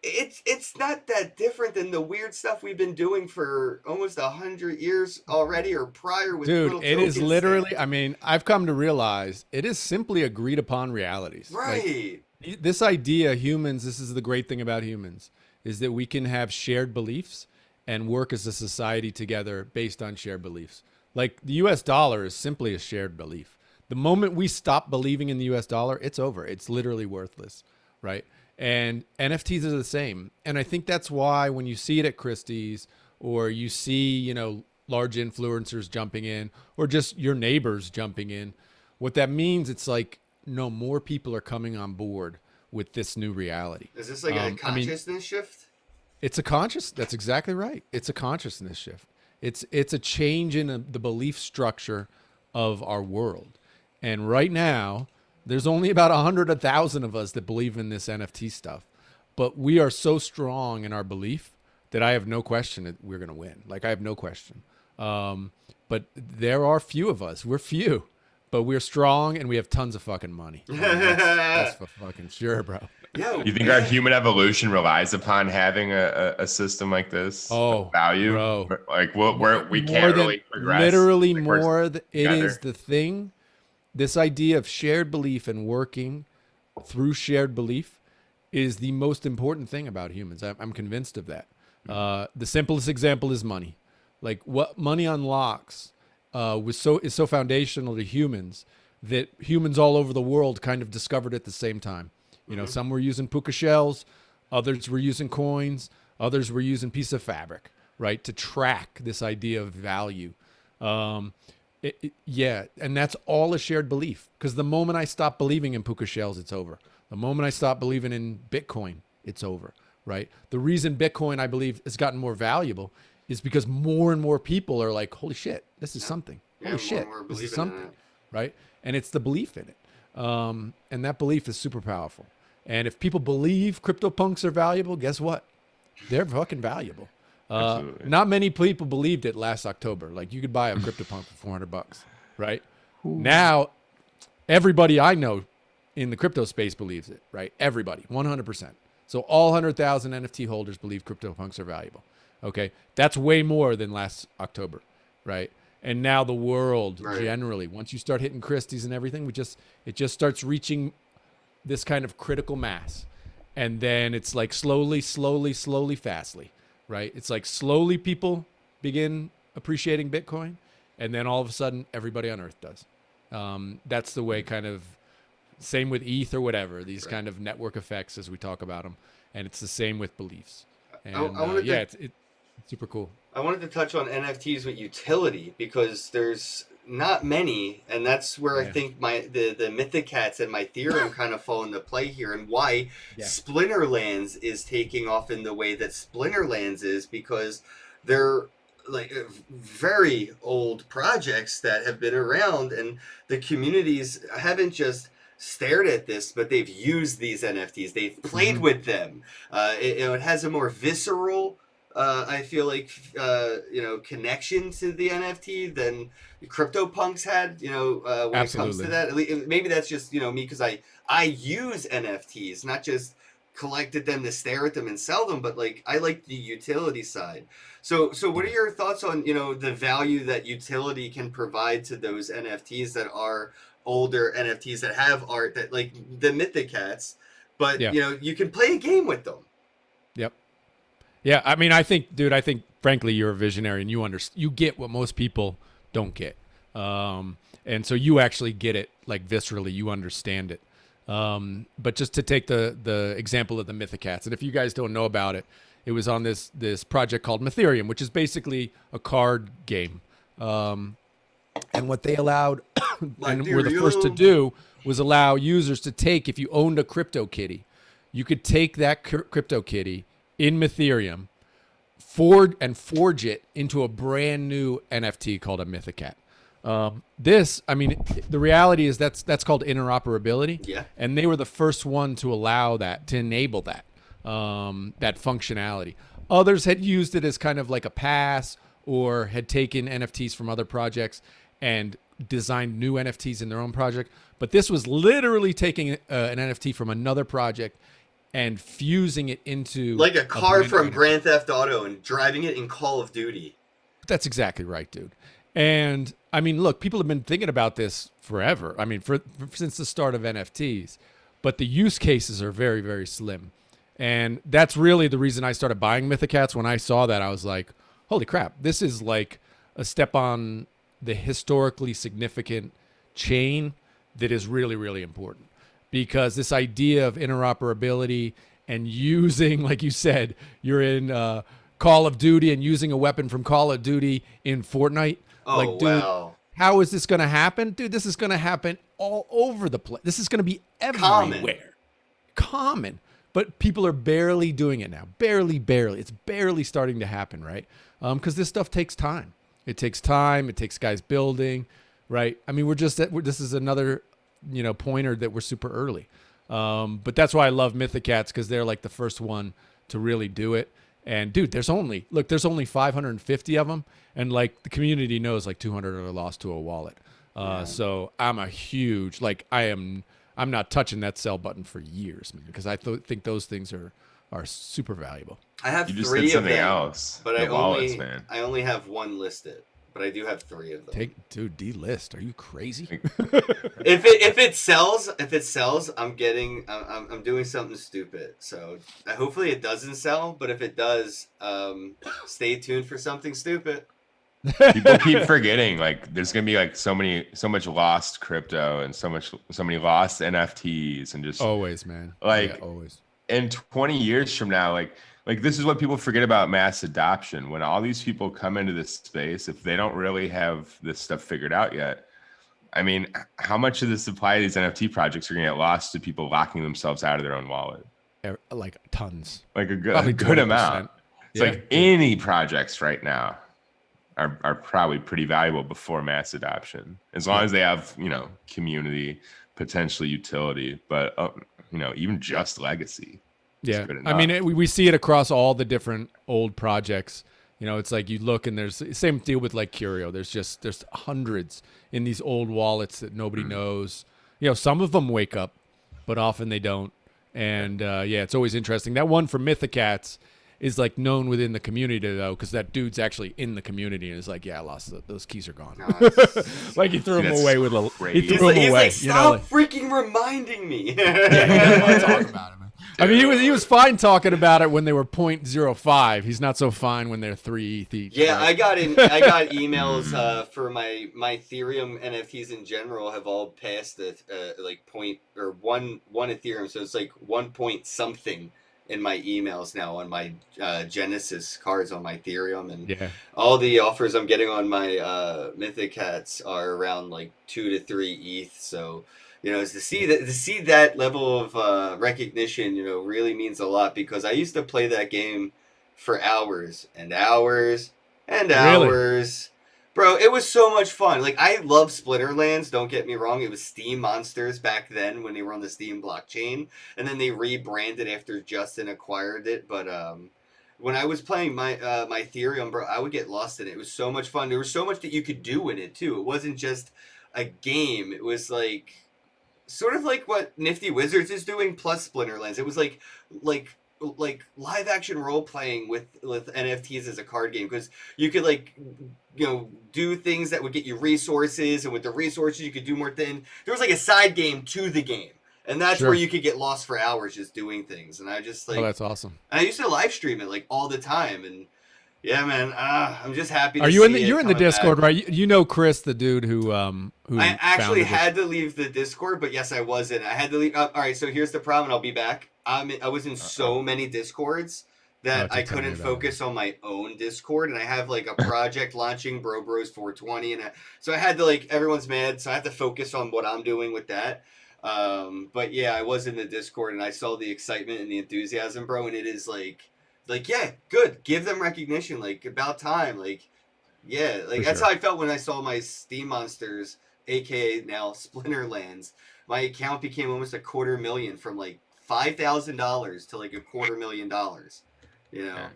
it's not that different than the weird stuff we've been doing for almost 100 years already, or prior with Dude, little it is tokens literally, there. I mean, I've come to realize it is simply agreed upon realities. Like, Right. this idea, humans, this is the great thing about humans, is that we can have shared beliefs and work as a society together based on shared beliefs. Like, the US dollar is simply a shared belief. The moment we stop believing in the US dollar, it's over. It's literally worthless, right? And NFTs are the same. And I think that's why when you see it at Christie's, or you see, large influencers jumping in, or just your neighbors jumping in, what that means, it's like, no, more people are coming on board with this new reality. Is this like a consciousness shift? It's that's exactly right. It's a consciousness shift. It's a change in the belief structure of our world. And right now, there's only about 100,000 of us that believe in this NFT stuff. But we are so strong in our belief that I have no question that we're going to win. Like, I have no question. But there are few of us. We're few. But we're strong, and we have tons of fucking money. I mean, that's for fucking sure, bro. Yeah. You think our human evolution relies upon having a system like this? Oh, value, bro. like where we More can't than- really progress. Literally Like, we're more. It together. is the thing. This idea of shared belief and working through shared belief is the most important thing about humans. I'm convinced of that. The simplest example is money. Like, what money unlocks is so foundational to humans that humans all over the world kind of discovered at the same time. Some were using puka shells, others were using coins, others were using piece of fabric, right, to track this idea of value. And that's all a shared belief. Because the moment I stop believing in puka shells, it's over. The moment I stop believing in Bitcoin, it's over, right? The reason Bitcoin, I believe, has gotten more valuable is because more and more people are like, holy shit, this is something. Yeah, Holy shit, more this is believing in something, it. right? And it's the belief in it. And that belief is super powerful. And if people believe CryptoPunks are valuable, guess what? They're fucking valuable. Absolutely. Not many people believed it last October. Like, you could buy a CryptoPunk for $400, right? Now, everybody I know in the crypto space believes it, right? Everybody, 100%. So all 100,000 NFT holders believe CryptoPunks are valuable. Okay, that's way more than last October, right? And now the world generally, once you start hitting Christie's and everything, it just starts reaching this kind of critical mass. And then it's like slowly, fastly, right? It's like slowly people begin appreciating Bitcoin, and then all of a sudden everybody on Earth does. That's the way, kind of, same with ETH or whatever, these kind of network effects as we talk about them. And it's the same with beliefs. And it's super cool. I wanted to touch on NFTs with utility, because there's not many, and that's where I think the Mythic Cats and my theorem kind of fall into play here, and why Splinterlands is taking off in the way that Splinterlands is, because they're like very old projects that have been around, and the communities haven't just stared at this, but they've used these NFTs. They've played with them. It has a more visceral, I feel like, connection to the NFT than CryptoPunks had. When it comes to that, at least, maybe that's just me because I use NFTs, not just collected them to stare at them and sell them, but like I like the utility side. So what are your thoughts on the value that utility can provide to those NFTs that are older NFTs that have art, that like the Mythic Cats, but you can play a game with them? Yep. Yeah, I mean, I think frankly you're a visionary and you get what most people don't get, and so you actually get it like viscerally. You understand it. But just to take the example of the Mythic Cats, and if you guys don't know about it, it was on this project called Mytherium, which is basically a card game. And what they allowed, and were the first to do, was allow users to take, if you owned a crypto kitty, you could take that crypto kitty in Mytherium, forge it into a brand new NFT called a Mythic Cat. The reality is that's called interoperability. Yeah. And they were the first one to allow that, to enable that functionality. Others had used it as kind of like a pass, or had taken NFTs from other projects and designed new NFTs in their own project. But this was literally taking an NFT from another project and fusing it into like a car from Grand Theft Auto and driving it in Call of Duty. That's exactly right, dude. And I mean, look, people have been thinking about this forever. I mean, since the start of NFTs, but the use cases are very, very slim. And that's really the reason I started buying Mythic Cats. When I saw that, I was like, holy crap, this is like a step on the historically significant chain that is really, really important. Because this idea of interoperability and using, like you said, you're in Call of Duty and using a weapon from Call of Duty in Fortnite. Oh, like, dude, wow. How is this going to happen? Dude, this is going to happen all over the place. This is going to be everywhere. Common. But people are barely doing it now. Barely. It's barely starting to happen, right? Because this stuff takes time. It takes time. It takes guys building, right? I mean, this is another, pointer that we're super early. But that's why I love Mythic Cats, because they're like the first one to really do it. And dude, there's only 550 of them. And like the community knows like 200 are lost to a wallet. So I'm a huge, I'm not touching that sell button for years, man, because I think those things are super valuable. I have You just three did of something them, else. but Man. I only have one listed, but I do have three of them. Delist. Are you crazy? If it sells, I'm doing something stupid. So hopefully it doesn't sell, but if it does, stay tuned for something stupid. People keep forgetting, like there's gonna be like so much lost crypto and so many lost NFTs, and just always, man. Always. In 20 years from now, like this is what people forget about mass adoption. When all these people come into this space, if they don't really have this stuff figured out yet, I mean, how much of the supply of these NFT projects are gonna get lost to people locking themselves out of their own wallet? Like tons. Like a good amount. It's like any projects right now are probably pretty valuable before mass adoption, as long as they have, community, potentially utility, but even just legacy. Yeah. I mean, we see it across all the different old projects. It's like you look and there's the same deal with like Curio. There's hundreds in these old wallets that nobody knows. Some of them wake up, but often they don't. And it's always interesting. That one for Mythic Cats is like known within the community though, because that dude's actually in the community and is like, I lost those keys are gone. Like he threw them away with He's like, stop freaking reminding me. He doesn't want to talk about it, man. I mean, he was fine talking about it when they were 0.05. He's not so fine when they're 3 ETH each. Yeah, right? I got emails for my Ethereum NFTs in general have all passed like point or one Ethereum, so it's like 1 point something in my emails now on my Genesis cards on my Ethereum, and all the offers I'm getting on my Mythic Cats are around like 2 to 3 ETH. So to see that level of recognition, really means a lot, because I used to play that game for hours and hours and hours. Bro, it was so much fun. Like, I love Splinterlands, don't get me wrong. It was Steam Monsters back then when they were on the Steam blockchain. And then they rebranded after Justin acquired it. But when I was playing my Ethereum, bro, I would get lost in it. It was so much fun. There was so much that you could do in it, too. It wasn't just a game. It was like sort of like what Nifty Wizards is doing plus Splinterlands. It was like live action role playing with NFTs as a card game, because you could do things that would get you resources, and with the resources you could do more things. There was like a side game to the game, and that's where you could get lost for hours just doing things. And I just oh, that's awesome. I used to live stream it like all the time, and yeah, man, I'm just happy. Are you in the? You're in the Discord, back. Right? You know Chris, the dude who I actually had to leave the Discord, but yes, I was in. I had to leave. All right, so here's the problem. I'll be back. I was in so many Discords that I couldn't focus on my own Discord, and I have like a project launching, Bros 420, and so I had to everyone's mad, so I have to focus on what I'm doing with that. But yeah, I was in the Discord, and I saw the excitement and the enthusiasm, bro, and it is like yeah, good. Give them recognition. Like, about time. Yeah, that's how I felt when I saw my Steam Monsters, aka now Splinterlands. My account became almost $250,000 from $5,000 to $250,000. You know,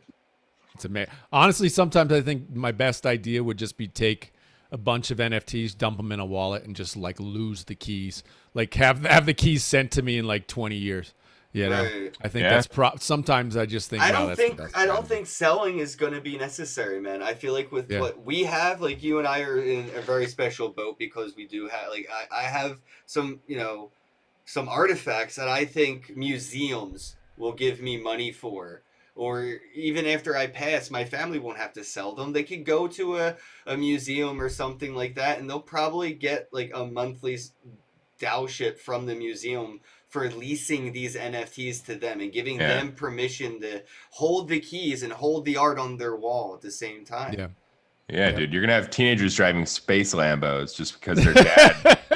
it's amazing. Honestly, sometimes I think my best idea would just be take a bunch of NFTs, dump them in a wallet, and just lose the keys. Have the keys sent to me in 20 years. You know, right. I think that's sometimes I just think I don't think selling is going to be necessary, man. I feel like with what we have, you and I are in a very special boat, because we do have I have some some artifacts that I think museums will give me money for, or even after I pass, my family won't have to sell them. They could go to a museum or something like that, and they'll probably get a monthly DAO ship from the museum for leasing these NFTs to them and giving them permission to hold the keys and hold the art on their wall at the same time. Yeah, dude, you're gonna have teenagers driving space Lambos just because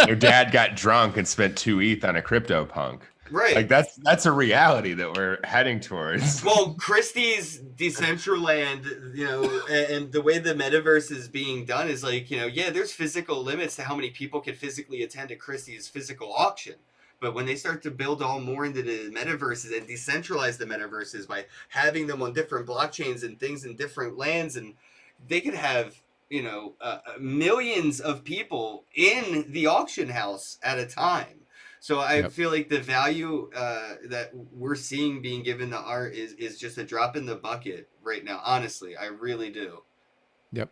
their dad got drunk and spent 2 ETH on a crypto punk. Right. That's a reality that we're heading towards. Well, Christie's Decentraland, and the way the metaverse is being done is there's physical limits to how many people can physically attend a Christie's physical auction. But when they start to build all more into the metaverses and decentralize the metaverses by having them on different blockchains and things in different lands, and they could have, millions of people in the auction house at a time. So I feel like the value that we're seeing being given to art is just a drop in the bucket right now. Honestly, I really do. Yep.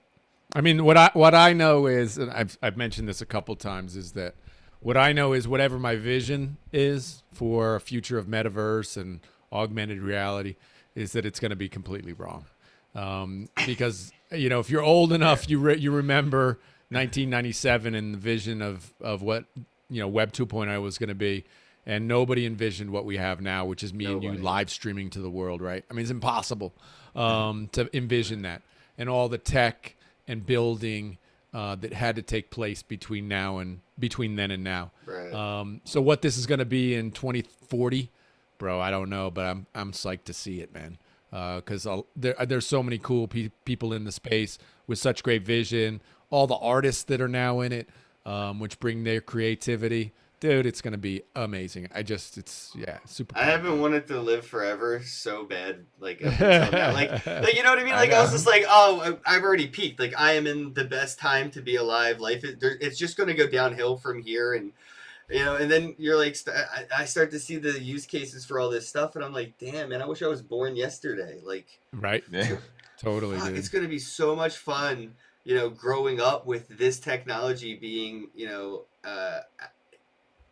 I mean, what I know is, and I've mentioned this a couple times, is that what I know is whatever my vision is for a future of metaverse and augmented reality is that it's going to be completely wrong. Because, if you're old enough, you remember 1997 and the vision of what, Web 2.0 was going to be. And nobody envisioned what we have now, which is me and you live streaming to the world, right? I mean, it's impossible to envision that. And all the tech and building that had to take place between then and now. Right. So what this is going to be in 2040, bro, I don't know, but I'm psyched to see it, man. Because there's so many cool people in the space with such great vision. All the artists that are now in it, which bring their creativity. Dude, it's going to be amazing. Super. I haven't wanted to live forever so bad, up until now. You know what I mean? I was just oh, I've already peaked. I am in the best time to be alive. Life it's just going to go downhill from here, and and then you're I start to see the use cases for all this stuff, and I'm like, damn, man, I wish I was born yesterday. Right? Yeah. Totally, dude. It's going to be so much fun, growing up with this technology being,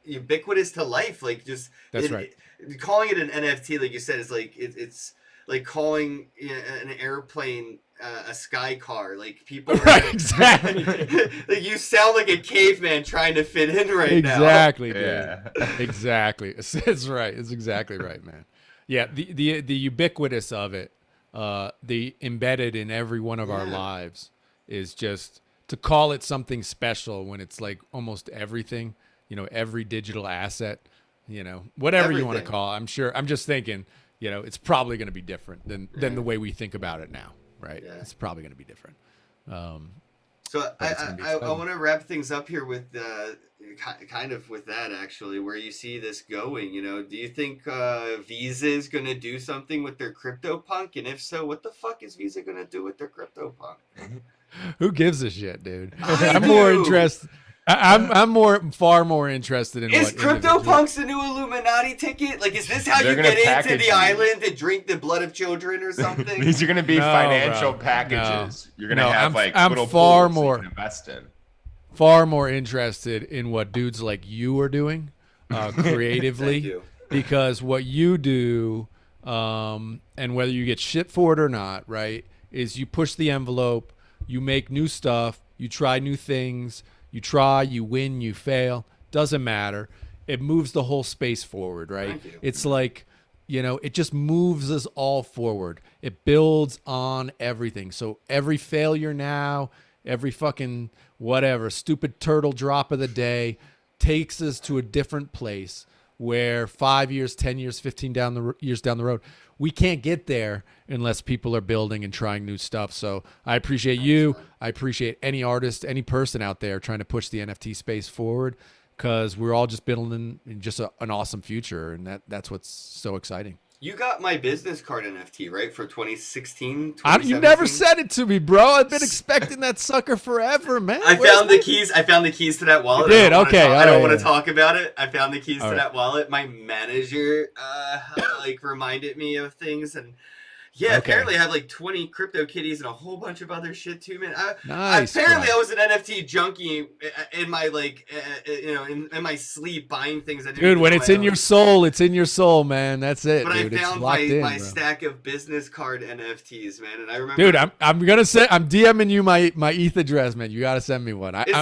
ubiquitous to life. That's right. Calling it an NFT, like you said, is it's like calling an airplane a sky car. People right, exactly. You sound like a caveman trying to fit in right now. Exactly, dude. Yeah. Exactly. It's right. It's exactly right, man. Yeah, the ubiquitous of it, the embedded in every one of our lives is just to call it something special when it's almost everything. Every digital asset, whatever you want to call it. I'm just thinking, it's probably going to be different than the way we think about it now, right? Yeah. It's probably going to be different. So But it's gonna be I exciting. want to wrap things up here with kind of with that actually, where you see this going. You know, do you think Visa is gonna do something with their CryptoPunk? And if so, what the fuck is Visa gonna do with their CryptoPunk? Who gives a shit, dude? I I'm more do. interested. I'm far more interested in Is what individual- CryptoPunks the new Illuminati ticket? Like, is this how They're you gonna get into package the these. island and drink the blood of children or something? These are going to be No, financial bro. packages. You're going to No, have I'm little far pools that more- you can invest in. far more interested in what dudes like you are doing creatively. Thank you. Because what you do, and whether you get shit for it or not, right, is you push the envelope, you make new stuff, you try new things, you try, you win, you fail, doesn't matter. It moves the whole space forward, right? Thank you. It's like, it just moves us all forward. It builds on everything. So every failure now, every fucking whatever, stupid turtle drop of the day takes us to a different place where 5 years, 10 years, 15 years down the road, we can't get there unless people are building and trying new stuff. So I appreciate you. I appreciate any artist, any person out there trying to push the NFT space forward, because we're all just building just an awesome future. And that's what's so exciting. You got my business card NFT, right, for 2016, You never said it to me, bro. I've been expecting that sucker forever, man. I found the keys. I found the keys to that wallet. You did? Okay. I don't want Alright. to talk about it. I found the keys All to right. that wallet. My manager, reminded me of things, and yeah, Okay. apparently I have like 20 crypto kitties and a whole bunch of other shit too, man. Nice, Apparently, bro. I was an NFT junkie in my in my sleep, buying things. I didn't Dude, even when know it's I in your owned. soul, it's in your soul, man. That's it, But dude. I It's found locked in, my bro. stack of business card NFTs, man, and I remember. Dude, I'm DMing you my ETH address, man. You gotta send me one. Is it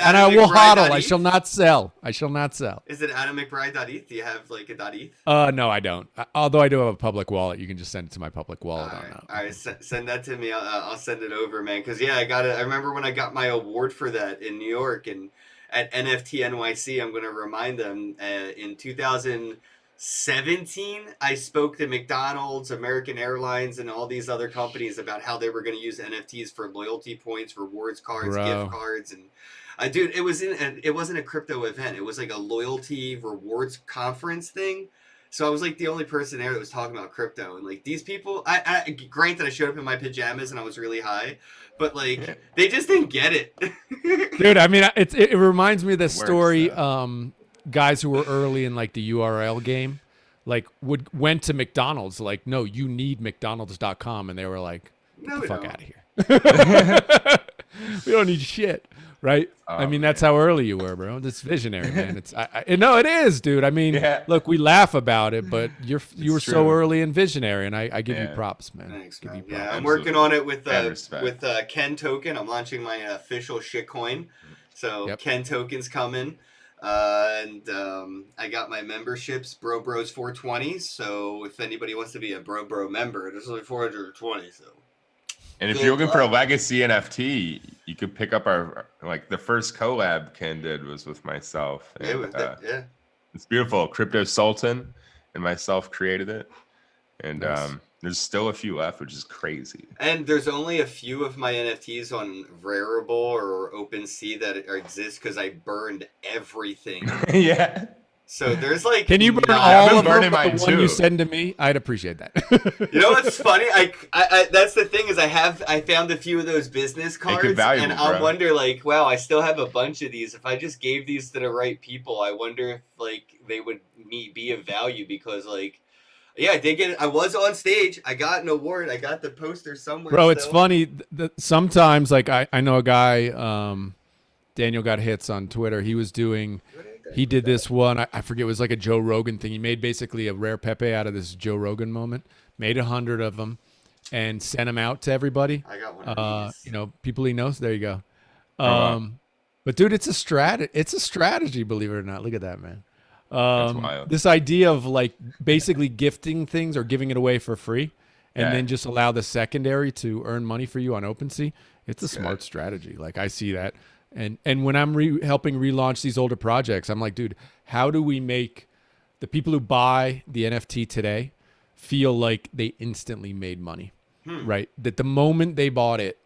and I will AdamMcBride.eth? hodl. I shall not sell. I shall not sell. Is it AdamMcBride.eth? Do you have like a .eth? No, I don't. Although I do have a public wallet, you can just send it to my public wallet. All right, send that to me. I'll send it over, man. Because yeah, I remember when I got my award for that in New York and at NFT NYC. I'm going to remind them in 2017, I spoke to McDonald's, American Airlines, and all these other companies about how they were going to use NFTs for loyalty points, rewards cards, Bro. gift cards, and dude, it wasn't a crypto event. It was like a loyalty rewards conference thing. So I was like the only person there that was talking about crypto, and like these people, I granted I showed up in my pajamas and I was really high, but like they just didn't get it. Dude, I mean, it reminds me of the works, story. Guys who were early in like the URL game, like went to McDonald's, like, no, you need McDonald's.com, and they were like, get No, the fuck don't. out of here. We don't need shit, right? I mean, that's how early you were, bro. It's visionary, man. No, it is, dude. I mean, Yeah. look, we laugh about it, but you were so true. early and visionary, and I give you Yeah. props, man. Thanks, Give man. you props. Yeah, I'm Absolutely. working on it with Mad respect. Ken Token. I'm launching my official shitcoin, so Yep. Ken Token's coming. And I got my memberships, Bro Bros 420. So if anybody wants to be a Bro member, there's only 420. So And if Good you're looking for a luck. legacy NFT, you could pick up our the first collab Ken did was with myself. yeah, And, with that, yeah. it's beautiful. Crypto Sultan and myself created it, and Nice. there's still a few left, which is crazy. And there's only a few of my NFTs on Rarible or OpenSea that exist because I burned everything. Yeah, So there's like. Can you burn not- I've all been of them? burning But the mine one you too. send to me, I'd appreciate that. You know what's funny? I that's the thing is I found a few of those business cards valuable, and I bro. wonder like, wow, I still have a bunch of these. If I just gave these to the right people, I wonder if like they would be of value because like, yeah, I did get. I was on stage. I got an award. I got the poster somewhere. Bro, it's still. funny. Sometimes, like, I know a guy, Daniel got hits on Twitter. He did this one. I forget. It was like a Joe Rogan thing. He made basically a rare Pepe out of this Joe Rogan moment. Made 100 of them, and sent them out to everybody. I got one of these. People he knows. There you go. wow. But dude, it's a strategy. Believe it or not. Look at that, man. wild. This idea of like basically gifting things or giving it away for free, and Yeah. then just allow the secondary to earn money for you on OpenSea. It's a smart strategy. Like I see that. And when I'm helping relaunch these older projects, I'm like, dude, how do we make the people who buy the NFT today feel like they instantly made money, right? That the moment they bought it,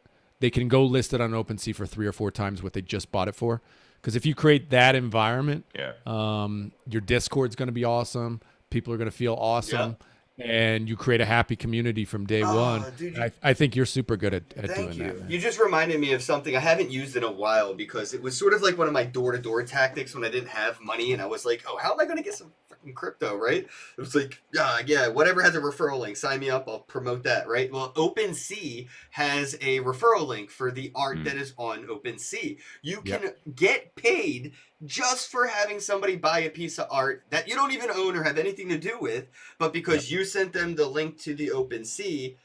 they can go list it on OpenSea for 3 or 4 times what they just bought it for. Because if you create that environment, your Discord's going to be awesome. People are going to feel awesome. Yeah. And you create a happy community from day one. Dude, I think you're super good at doing that. Man. You just reminded me of something I haven't used in a while because it was sort of like one of my door-to-door tactics when I didn't have money and I was like, oh, how am I going to get some freaking crypto, right? It was like, yeah, whatever has a referral link, sign me up, I'll promote that, right? Well, OpenSea has a referral link for the art that is on OpenSea. You can get paid just for having somebody buy a piece of art that you don't even own or have anything to do with, but because you sent them the link to the OpenSea,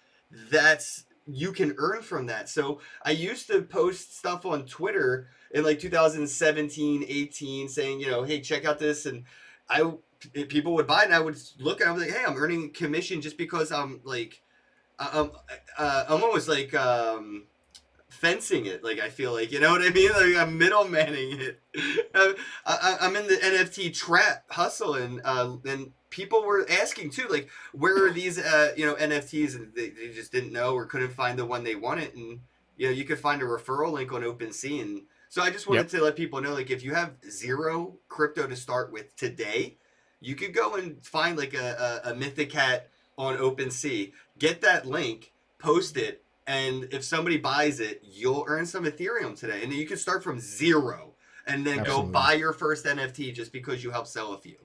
you can earn from that. So I used to post stuff on Twitter in like 2017, 18, saying, hey, check out this, and people would buy it, and I would look and I was like, hey, I'm earning commission just because I'm like, I'm almost like fencing it, like I feel like, you know what I mean? Like I'm middlemaning it. I'm in the NFT trap hustle, and people were asking too, like, where are these NFTs, and they just didn't know or couldn't find the one they wanted, and you could find a referral link on OpenSea, and so I just wanted to let people know, like, if you have 0 crypto to start with today, you could go and find like a Mythicat on OpenSea, get that link, post it, and if somebody buys it, you'll earn some Ethereum today. And then you can start from 0 and then go buy your first NFT just because you helped sell a few.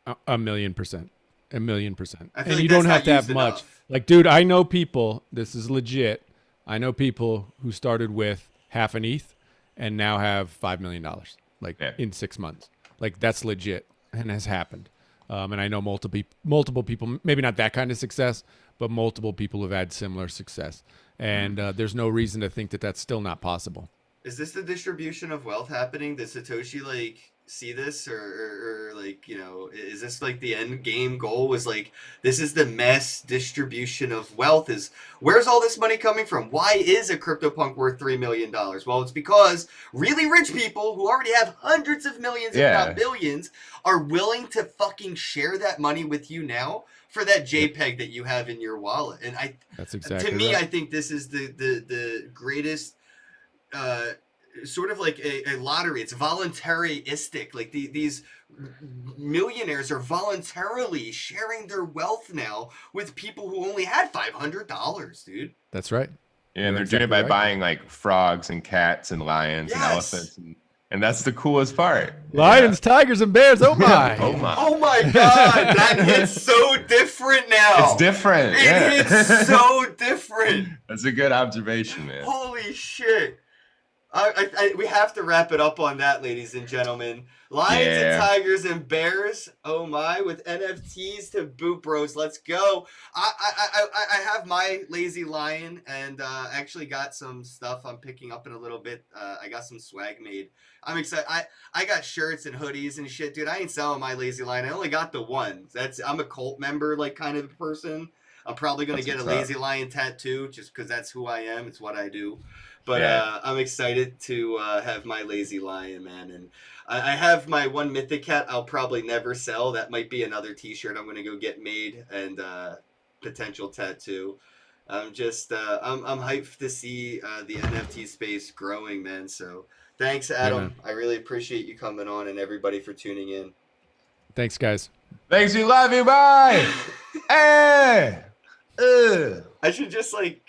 1,000,000%. 1,000,000%. And you don't have to have much. Enough. Like, dude, I know people, this is legit. I know people who started with half an ETH and now have $5 million, like in 6 months. Like, that's legit and has happened. And I know multiple people, maybe not that kind of success, but multiple people have had similar success. And there's no reason to think that that's still not possible. Is this the distribution of wealth happening? Does Satoshi like see this, or like, is this like the end game goal? Was like, this is the mass distribution of wealth? Is where's all this money coming from? Why is a CryptoPunk worth $3 million? Well, it's because really rich people who already have hundreds of millions, if not billions, are willing to fucking share that money with you now for that JPEG that you have in your wallet. And that's exactly to me, right. I think this is the greatest sort of like a lottery. It's voluntaristic. Like these millionaires are voluntarily sharing their wealth now with people who only had $500, dude. That's right. Yeah, and they're doing it by buying like frogs and cats and lions and elephants. And that's the coolest part. Lions, tigers, and bears. Oh my. Oh my. Oh my God. That hits so different now. It's different. It hits so different. That's a good observation, man. Holy shit. We have to wrap it up on that, ladies and gentlemen. Lions and tigers and bears. Oh my, with NFTs to boot, bros. Let's go. I have my lazy lion, and actually got some stuff I'm picking up in a little bit. I got some swag made. I'm excited. I got shirts and hoodies and shit, dude. I ain't selling my lazy lion. I only got the one. I'm a cult member, like, kind of person. I'm probably gonna get a lazy lion tattoo just because that's who I am. It's what I do. But I'm excited to have my lazy lion, man. And I have my one Mythicat I'll probably never sell. That might be another t-shirt I'm going to go get made, and potential tattoo. I'm just, I'm hyped to see the NFT space growing, man. So thanks, Adam. I really appreciate you coming on, and everybody for tuning in. Thanks, guys. Thanks, we love you. Bye. Hey. I should just like.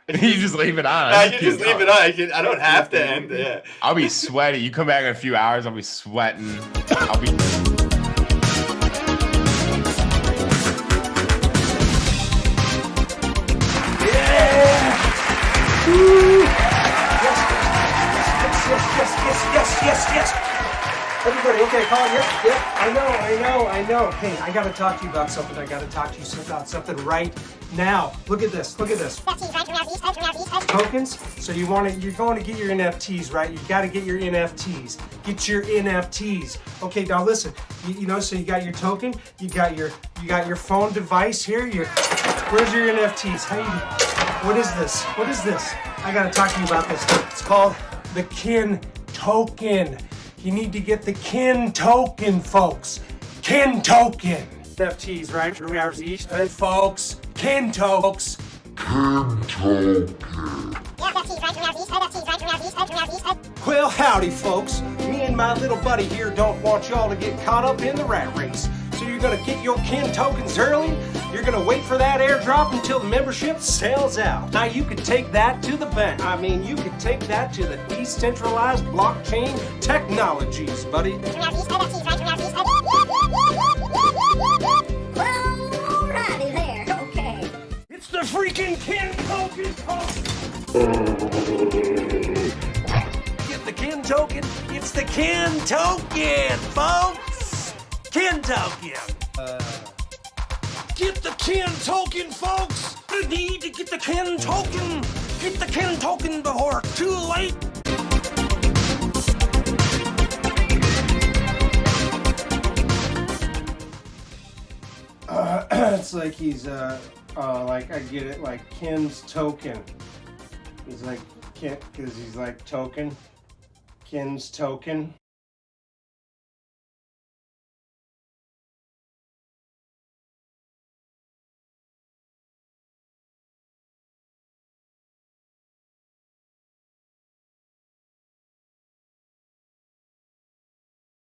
You just leave it on. I can just leave it on. I don't have to end it. Yeah. I'll be sweaty. You come back in a few hours, I'll be sweating. I'll be. Yeah! Woo! Yes. Everybody, okay, call it. Yep. I know. Hey, I gotta talk to you about something. About something right now. Look at this. Tokens. So you're going to get your NFTs, right? You got to get your NFTs. Get your NFTs. Okay, now listen. So you got your token. You got your phone device here. Where's your NFTs? What is this? I gotta talk to you about this. It's called the Kin Token. You need to get the Kin Token, folks. Kin Token. NFTs, right? 3 hours each. Folks. Kin Tokes. Kin Token. Well, howdy, folks. Me and my little buddy here don't want y'all to get caught up in the rat race. So you're gonna get your kin tokens early. You're gonna wait for that airdrop until the membership sells out. Now you could take that to the bank. I mean, you could take that to the decentralized blockchain technologies, buddy. Alrighty there, okay. It's the freaking kin token. Get the kin token. It's the kin token, folks. Kin token. Get the kin token, folks. You need to get the kin token. Get the kin token before it's too late. It's like he's like I get it, like Ken's token. He's like Ken, because he's like token. Ken's token.